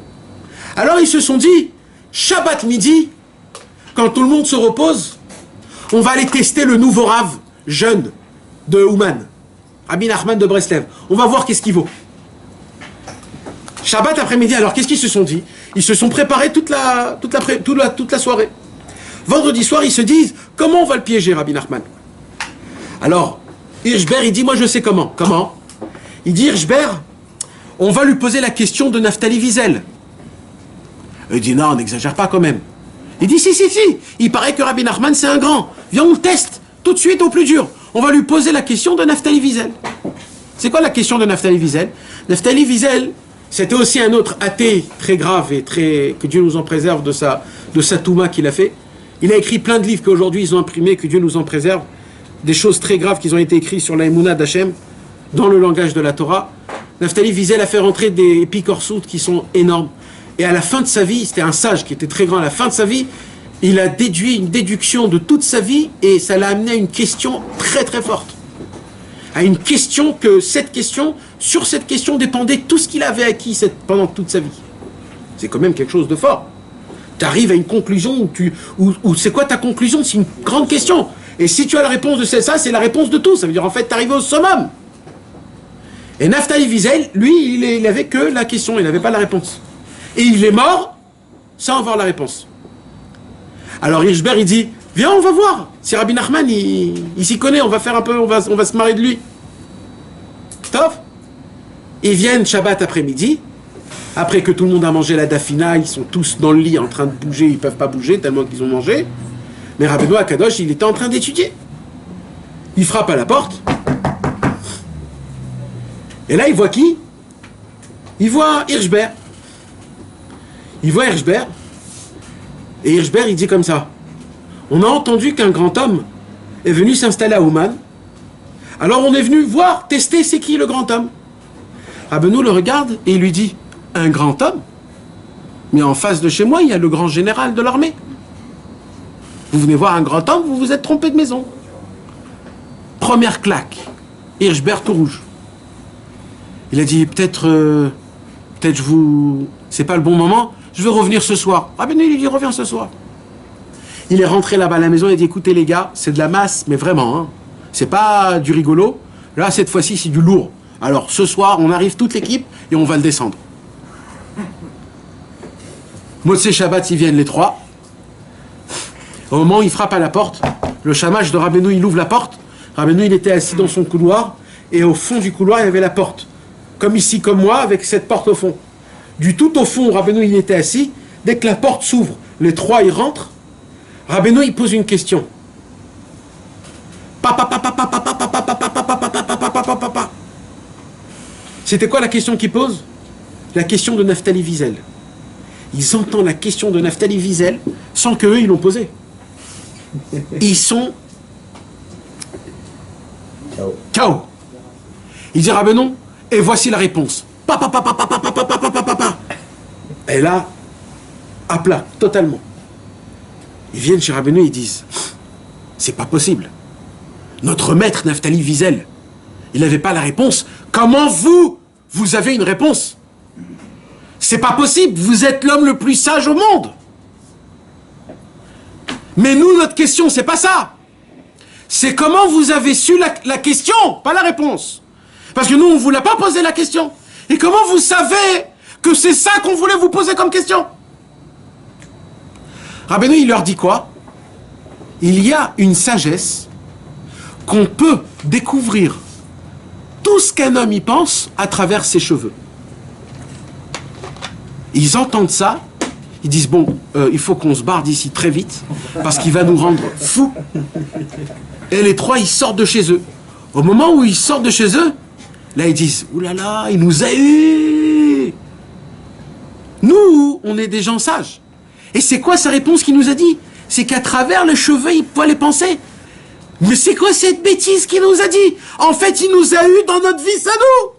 alors ils se sont dit, Shabbat midi, quand tout le monde se repose, on va aller tester le nouveau rave jeune de Ouman, Rabbi Nachman de Breslev. On va voir qu'est-ce qu'il vaut. Shabbat après-midi, alors qu'est-ce qu'ils se sont dit? Ils se sont préparés toute la soirée. Vendredi soir, ils se disent, comment on va le piéger, Rabbi Nachman? Alors, Hirschberg, il dit, moi je sais comment. Comment? Il dit, Hirschberg, on va lui poser la question de Naftali Wiesel. Il dit, non, on n'exagère pas quand même. Il dit, si. Il paraît que Rabbi Nachman, c'est un grand. Viens, on le teste, tout de suite au plus dur. On va lui poser la question de Naftali Wiesel. C'est quoi la question de Naftali Wiesel? Naftali Wiesel, c'était aussi un autre athée très grave et que Dieu nous en préserve de sa touma qu'il a fait. Il a écrit plein de livres qu'aujourd'hui ils ont imprimés, que Dieu nous en préserve. Des choses très graves qui ont été écrites sur la Emouna d'Hachem, dans le langage de la Torah. Naftali Wiesel a fait rentrer des pikorsout qui sont énormes. Et à la fin de sa vie, c'était un sage qui était très grand, à la fin de sa vie, il a déduit une déduction de toute sa vie et ça l'a amené à une question très très forte. À une question que sur cette question dépendait tout ce qu'il avait acquis pendant toute sa vie. C'est quand même quelque chose de fort. Tu arrives à une conclusion où c'est quoi ta conclusion? C'est une grande question. Et si tu as la réponse de ça, c'est la réponse de tout. Ça veut dire en fait, tu arrives au summum. Et Naftali Wiesel, lui, il avait que la question, il n'avait pas la réponse. Et il est mort sans avoir la réponse. Alors Hirschberg, il dit, viens, on va voir. Si Rabbi Nachman, il s'y connaît, on va faire un peu, on va se marrer de lui. Stop. Ils viennent Shabbat après-midi, après que tout le monde a mangé la dafina, ils sont tous dans le lit en train de bouger, ils ne peuvent pas bouger tellement qu'ils ont mangé. Mais Rabbeinu Akadosh, il était en train d'étudier. Il frappe à la porte. Et là, il voit qui? Il voit Hirschberg. Il voit Hirschberg. Et Hirschberg, il dit comme ça. On a entendu qu'un grand homme est venu s'installer à Ouman. Alors on est venu voir, tester c'est qui le grand homme. Rabbeinu le regarde et il lui dit, un grand homme? Mais en face de chez moi, il y a le grand général de l'armée. Vous venez voir un grand homme, vous vous êtes trompé de maison. Première claque. Hirschberg tout rouge. Il a dit, peut-être je vous... C'est pas le bon moment, je vais revenir ce soir. Ah ben il dit, reviens ce soir. Il est rentré là-bas à la maison, il a dit, écoutez les gars, c'est de la masse, mais vraiment, hein. C'est pas du rigolo. Là, cette fois-ci, c'est du lourd. Alors, ce soir, on arrive toute l'équipe et on va le descendre. Motsé Shabbat, ils viennent les trois. Au moment où il frappe à la porte, le shamash de Rabbeinu, il ouvre la porte. Rabbeinu, il était assis dans son couloir, et au fond du couloir, il y avait la porte. Comme ici, comme moi, avec cette porte au fond. Du tout au fond, Rabbeinu, il était assis. Dès que la porte s'ouvre, les trois, ils rentrent. Rabbeinu, il pose une question. C'était quoi la question qu'il pose? La question de Naftali Wiesel. Ils entendent la question de Naftali Wiesel sans qu'eux, ils l'ont posée. Ils sont... Ciao. Il dit Rabbeinu, et voici la réponse. Et là, à plat, totalement. Ils viennent chez Rabbeinu et ils disent, c'est pas possible. Notre maître Naftali Wiesel, il n'avait pas la réponse. Comment vous avez une réponse? C'est pas possible, vous êtes l'homme le plus sage au monde. Mais nous, notre question, c'est pas ça. C'est comment vous avez su la question, pas la réponse. Parce que nous, on ne vous l'a pas posé la question. Et comment vous savez que c'est ça qu'on voulait vous poser comme question? Rabbeinu, il leur dit quoi? Il y a une sagesse qu'on peut découvrir tout ce qu'un homme y pense à travers ses cheveux. Ils entendent ça, ils disent bon, il faut qu'on se barre d'ici très vite parce qu'il va nous rendre fous. Et les trois, ils sortent de chez eux. Au moment où ils sortent de chez eux, là ils disent oulala, il nous a eu. Nous, on est des gens sages. Et c'est quoi sa réponse qu'il nous a dit? C'est qu'à travers les cheveux, il voit les pensées. Mais c'est quoi cette bêtise qu'il nous a dit? En fait, il nous a eu dans notre vie, ça nous.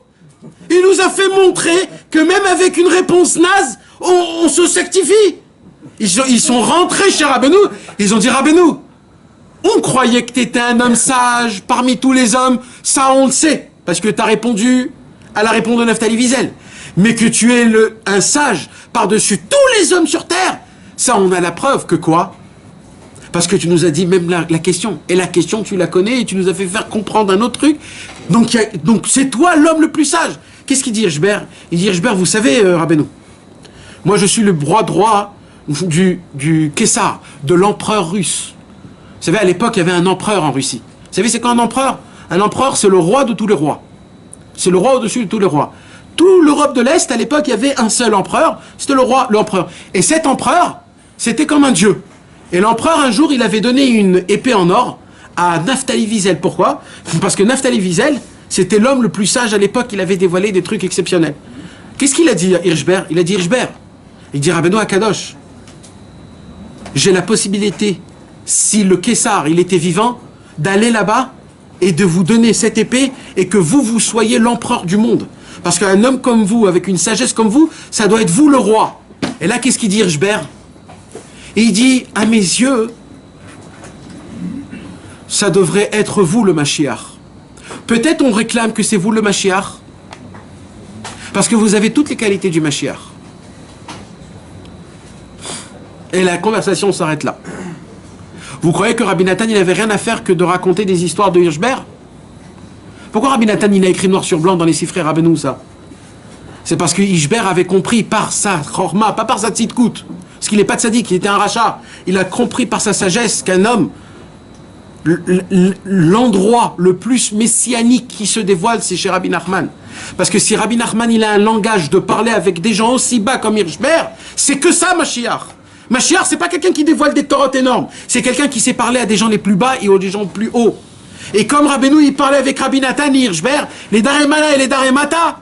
Il nous a fait montrer que même avec une réponse naze, on se sectifie. Ils sont rentrés chez Rabbeinu, ils ont dit Rabbeinu, on croyait que tu étais un homme sage parmi tous les hommes, ça on le sait, parce que tu as répondu à la réponse de Naftali Wiesel. Mais que tu es un sage par-dessus tous les hommes sur terre, ça on a la preuve que quoi? Parce que tu nous as dit même la question. Et la question, tu la connais et tu nous as fait faire comprendre un autre truc. Donc c'est toi l'homme le plus sage. Qu'est-ce qu'il dit Hirschberg? Il dit Hirschberg, vous savez, Rabbeinu, moi je suis le bras droit du Kessar, de l'empereur russe. Vous savez, à l'époque, il y avait un empereur en Russie. Vous savez, c'est quoi un empereur? Un empereur, c'est le roi de tous les rois. C'est le roi au-dessus de tous les rois. Toute l'Europe de l'Est, à l'époque, il y avait un seul empereur. C'était le roi, l'empereur. Et cet empereur, c'était comme un dieu. Et l'empereur, un jour, il avait donné une épée en or à Naftali Wiesel. Pourquoi? Parce que Naftali Wiesel, c'était l'homme le plus sage à l'époque. Il avait dévoilé des trucs exceptionnels. Qu'est-ce qu'il a dit à Hirschberg? Il a dit Hirschberg, il dit Rabbeinu Akadosh, j'ai la possibilité, si le Kessar, il était vivant, d'aller là-bas et de vous donner cette épée et que vous soyez l'empereur du monde. Parce qu'un homme comme vous, avec une sagesse comme vous, ça doit être vous le roi. Et là, qu'est-ce qu'il dit Hirschberg? Et il dit, à mes yeux, ça devrait être vous le Mashiach. Peut-être on réclame que c'est vous le Mashiach, parce que vous avez toutes les qualités du Mashiach. Et la conversation s'arrête là. Vous croyez que Rabbi Nathan, il n'avait rien à faire que de raconter des histoires de Hirschberg? Pourquoi Rabbi Nathan, il a écrit noir sur blanc dans les Sifrei Rabbeinu, ça? C'est parce que Hirschberg avait compris par sa chorma, pas par sa tzidkout. Parce qu'il n'est pas tzaddik, il était un rachat. Il a compris par sa sagesse qu'un homme, l'endroit le plus messianique qui se dévoile, c'est chez Rabbi Nachman. Parce que si Rabbi Nachman, il a un langage de parler avec des gens aussi bas comme Hirschberg, c'est que ça, Mashiach. Mashiach, c'est pas quelqu'un qui dévoile des torotes énormes. C'est quelqu'un qui sait parler à des gens les plus bas et aux gens plus hauts. Et comme Rabbeinu, il parlait avec Rabbi Nathan et Hirschberg, les Daremala et les Daremata,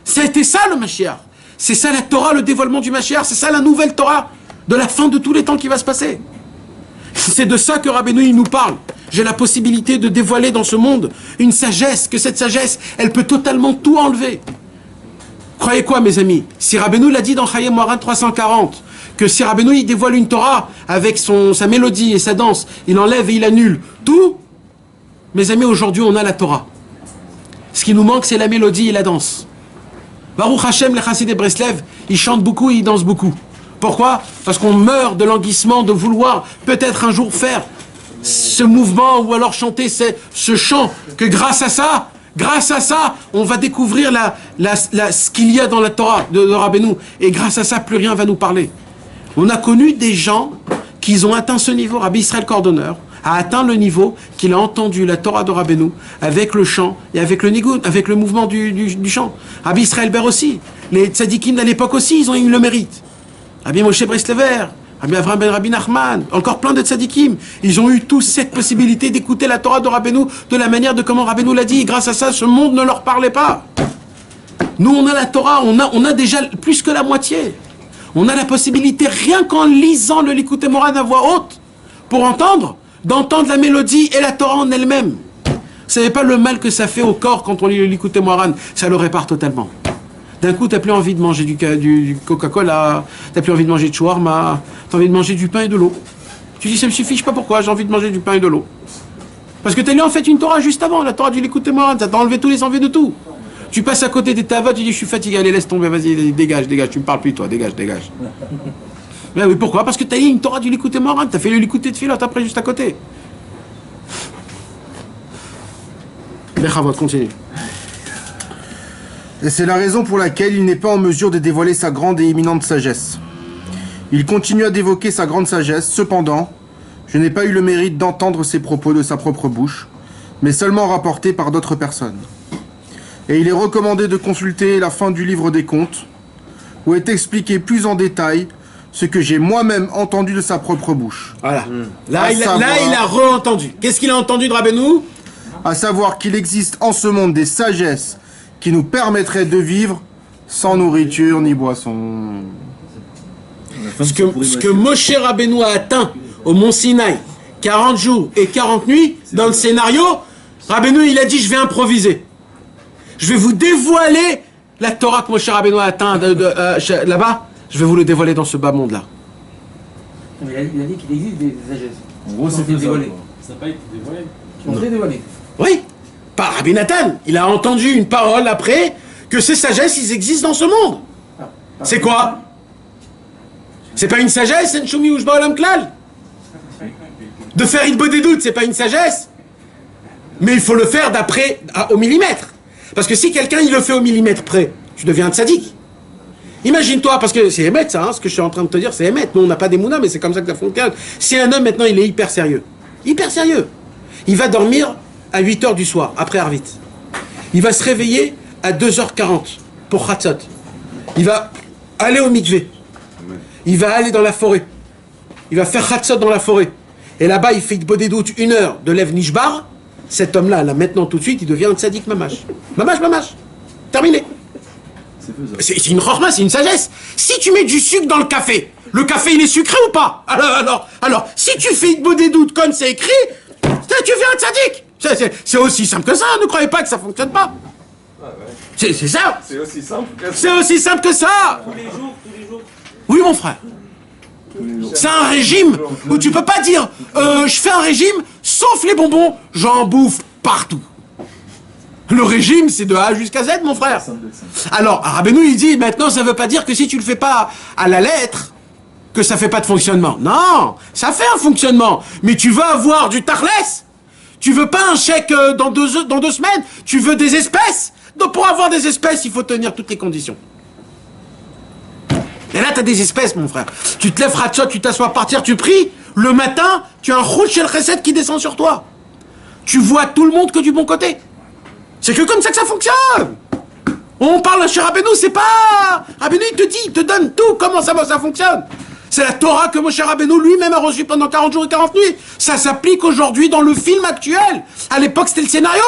c'était ça le Mashiach. C'est ça la Torah, le dévoilement du Mashiach, c'est ça la nouvelle Torah de la fin de tous les temps qui va se passer. C'est de ça que Rabbeinu il nous parle. J'ai la possibilité de dévoiler dans ce monde une sagesse, que cette sagesse, elle peut totalement tout enlever. Croyez quoi, mes amis? Si Rabbeinu l'a dit dans Chayei Moharan 340, que si Rabbeinu il dévoile une Torah avec sa mélodie et sa danse, il enlève et il annule tout, mes amis, aujourd'hui on a la Torah. Ce qui nous manque, c'est la mélodie et la danse. Baruch Hashem, les Chassidei Breslev, ils chantent beaucoup et ils dansent beaucoup. Pourquoi? Parce qu'on meurt de languissement, de vouloir peut-être un jour faire ce mouvement ou alors chanter ce chant, que grâce à ça, on va découvrir ce qu'il y a dans la Torah de Rabbeinu. Et grâce à ça, plus rien va nous parler. On a connu des gens qui ont atteint ce niveau. Rabbi Israël Cordonneur a atteint le niveau qu'il a entendu la Torah de Rabbeinu avec le chant et avec le nigoun, avec le mouvement du chant. Rabbi Israël Ber aussi. Les tzadikim de l'époque aussi, ils ont eu le mérite. Rabbi Moshe Breslever, Rabbi Avraham ben Rabbi Nachman, encore plein de tzadikim. Ils ont eu tous cette possibilité d'écouter la Torah de Rabbeinu de la manière de comment Rabbeinu l'a dit. Et grâce à ça, ce monde ne leur parlait pas. Nous, on a la Torah, on a déjà plus que la moitié. On a la possibilité, rien qu'en lisant le Likutei Moharan à voix haute, pour d'entendre la mélodie et la Torah en elle-même. Vous savez pas le mal que ça fait au corps quand on lit le Likutei Moharan, ça le répare totalement. D'un coup, t'as plus envie de manger du Coca-Cola, t'as plus envie de manger de shawarma, t'as envie de manger du pain et de l'eau. Tu dis, ça me suffit, je sais pas pourquoi, j'ai envie de manger du pain et de l'eau. Parce que t'as lu en fait une Torah juste avant, la Torah du Likutei Moharan, ça t'a enlevé tous les envies de tout. Tu passes à côté des tavot, tu dis, je suis fatigué, allez, laisse tomber, vas-y, dégage, tu me parles plus, toi, dégage. Mais oui, pourquoi? Parce que t'as lu une Torah du Likutei Moharan, t'as fait le Likutei Tfilot après juste à côté. Bechavot, continue. Et c'est la raison pour laquelle il n'est pas en mesure de dévoiler sa grande et éminente sagesse. Il continua d'évoquer sa grande sagesse, cependant, je n'ai pas eu le mérite d'entendre ces propos de sa propre bouche, mais seulement rapportés par d'autres personnes. Et il est recommandé de consulter la fin du livre des Comptes, où est expliqué plus en détail ce que j'ai moi-même entendu de sa propre bouche. Voilà. Là, il a re-entendu. Qu'est-ce qu'il a entendu de Rabbeinu? À savoir qu'il existe en ce monde des sagesses qui nous permettraient de vivre sans nourriture ni boisson. Ce que Moshe Rabbeinu a atteint au mont Sinaï, 40 jours et 40 nuits, dans le scénario, Rabbeinu il a dit, je vais improviser. Je vais vous dévoiler la Torah que Moshe Rabbeinu a atteint là-bas, je vais vous le dévoiler dans ce bas monde-là. Mais il a dit qu'il existe des sagesses. En gros, c'est dévoilé. Ça n'a pas été dévoilé. Qui ont été dévoilés. Oui, par Rabbi Nathan. Il a entendu une parole après que ces sagesses, ils existent dans ce monde. C'est quoi? C'est pas une sagesse, c'est une choumi ou olam klal. De faire une des doutes, c'est pas une sagesse. Mais il faut le faire au millimètre. Parce que si quelqu'un il le fait au millimètre près, tu deviens un tzaddik. Imagine-toi, parce que c'est émet ça, ce que je suis en train de te dire, c'est émet. Nous on n'a pas des mounas, mais c'est comme ça que ça fonctionne. Si un homme maintenant il est hyper sérieux, il va dormir à 8h du soir, après Arvit. Il va se réveiller à 2h40 pour Chatzot. Il va aller au mikvé. Il va aller dans la forêt. Il va faire Chatzot dans la forêt. Et là-bas, il fait de doute 1 heure de Lev Nishbar. Cet homme-là, là, maintenant, tout de suite, il devient un tzaddik mamash. Mamash. Terminé. C'est une chorma, c'est une sagesse. Si tu mets du sucre dans le café il est sucré ou pas? Alors, si tu fais des doutes comme c'est écrit, tu deviens un tzaddik. C'est aussi simple que ça, ne croyez pas que ça fonctionne pas. C'est ça. C'est aussi simple que ça. C'est aussi simple que ça. Tous les jours. Oui, mon frère. C'est un régime où tu peux pas dire je fais un régime, sauf les bonbons, j'en bouffe partout. Le régime, c'est de A jusqu'à Z, mon frère. Alors, Rabbeinu, il dit, maintenant, ça veut pas dire que si tu le fais pas à la lettre, que ça fait pas de fonctionnement. Non, ça fait un fonctionnement. Mais tu veux avoir du tarlès. Tu veux pas un chèque dans 2 semaines. Tu veux des espèces. Donc, pour avoir des espèces, il faut tenir toutes les conditions. Et là, tu as des espèces, mon frère. Tu te lèves, Ratchot, tu t'assois par terre, tu pries. Le matin, tu as un rouge chez le chesed qui descend sur toi. Tu vois tout le monde que du bon côté. C'est que comme ça que ça fonctionne. On parle chez Rabbeinu, c'est pas... Rabbeinu, il te dit, il te donne tout, comment ça fonctionne. C'est la Torah que Moshe Rabbeinu lui-même a reçue pendant 40 jours et 40 nuits. Ça s'applique aujourd'hui dans le film actuel. À l'époque, c'était le scénario.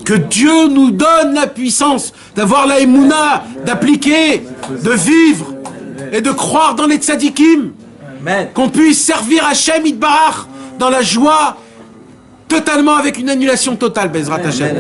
Que Dieu nous donne la puissance d'avoir la émouna, d'appliquer, de vivre et de croire dans les tzadikim. Qu'on puisse servir Hachem Yitbarach dans la joie totalement avec une annulation totale, Bezrat Hashem.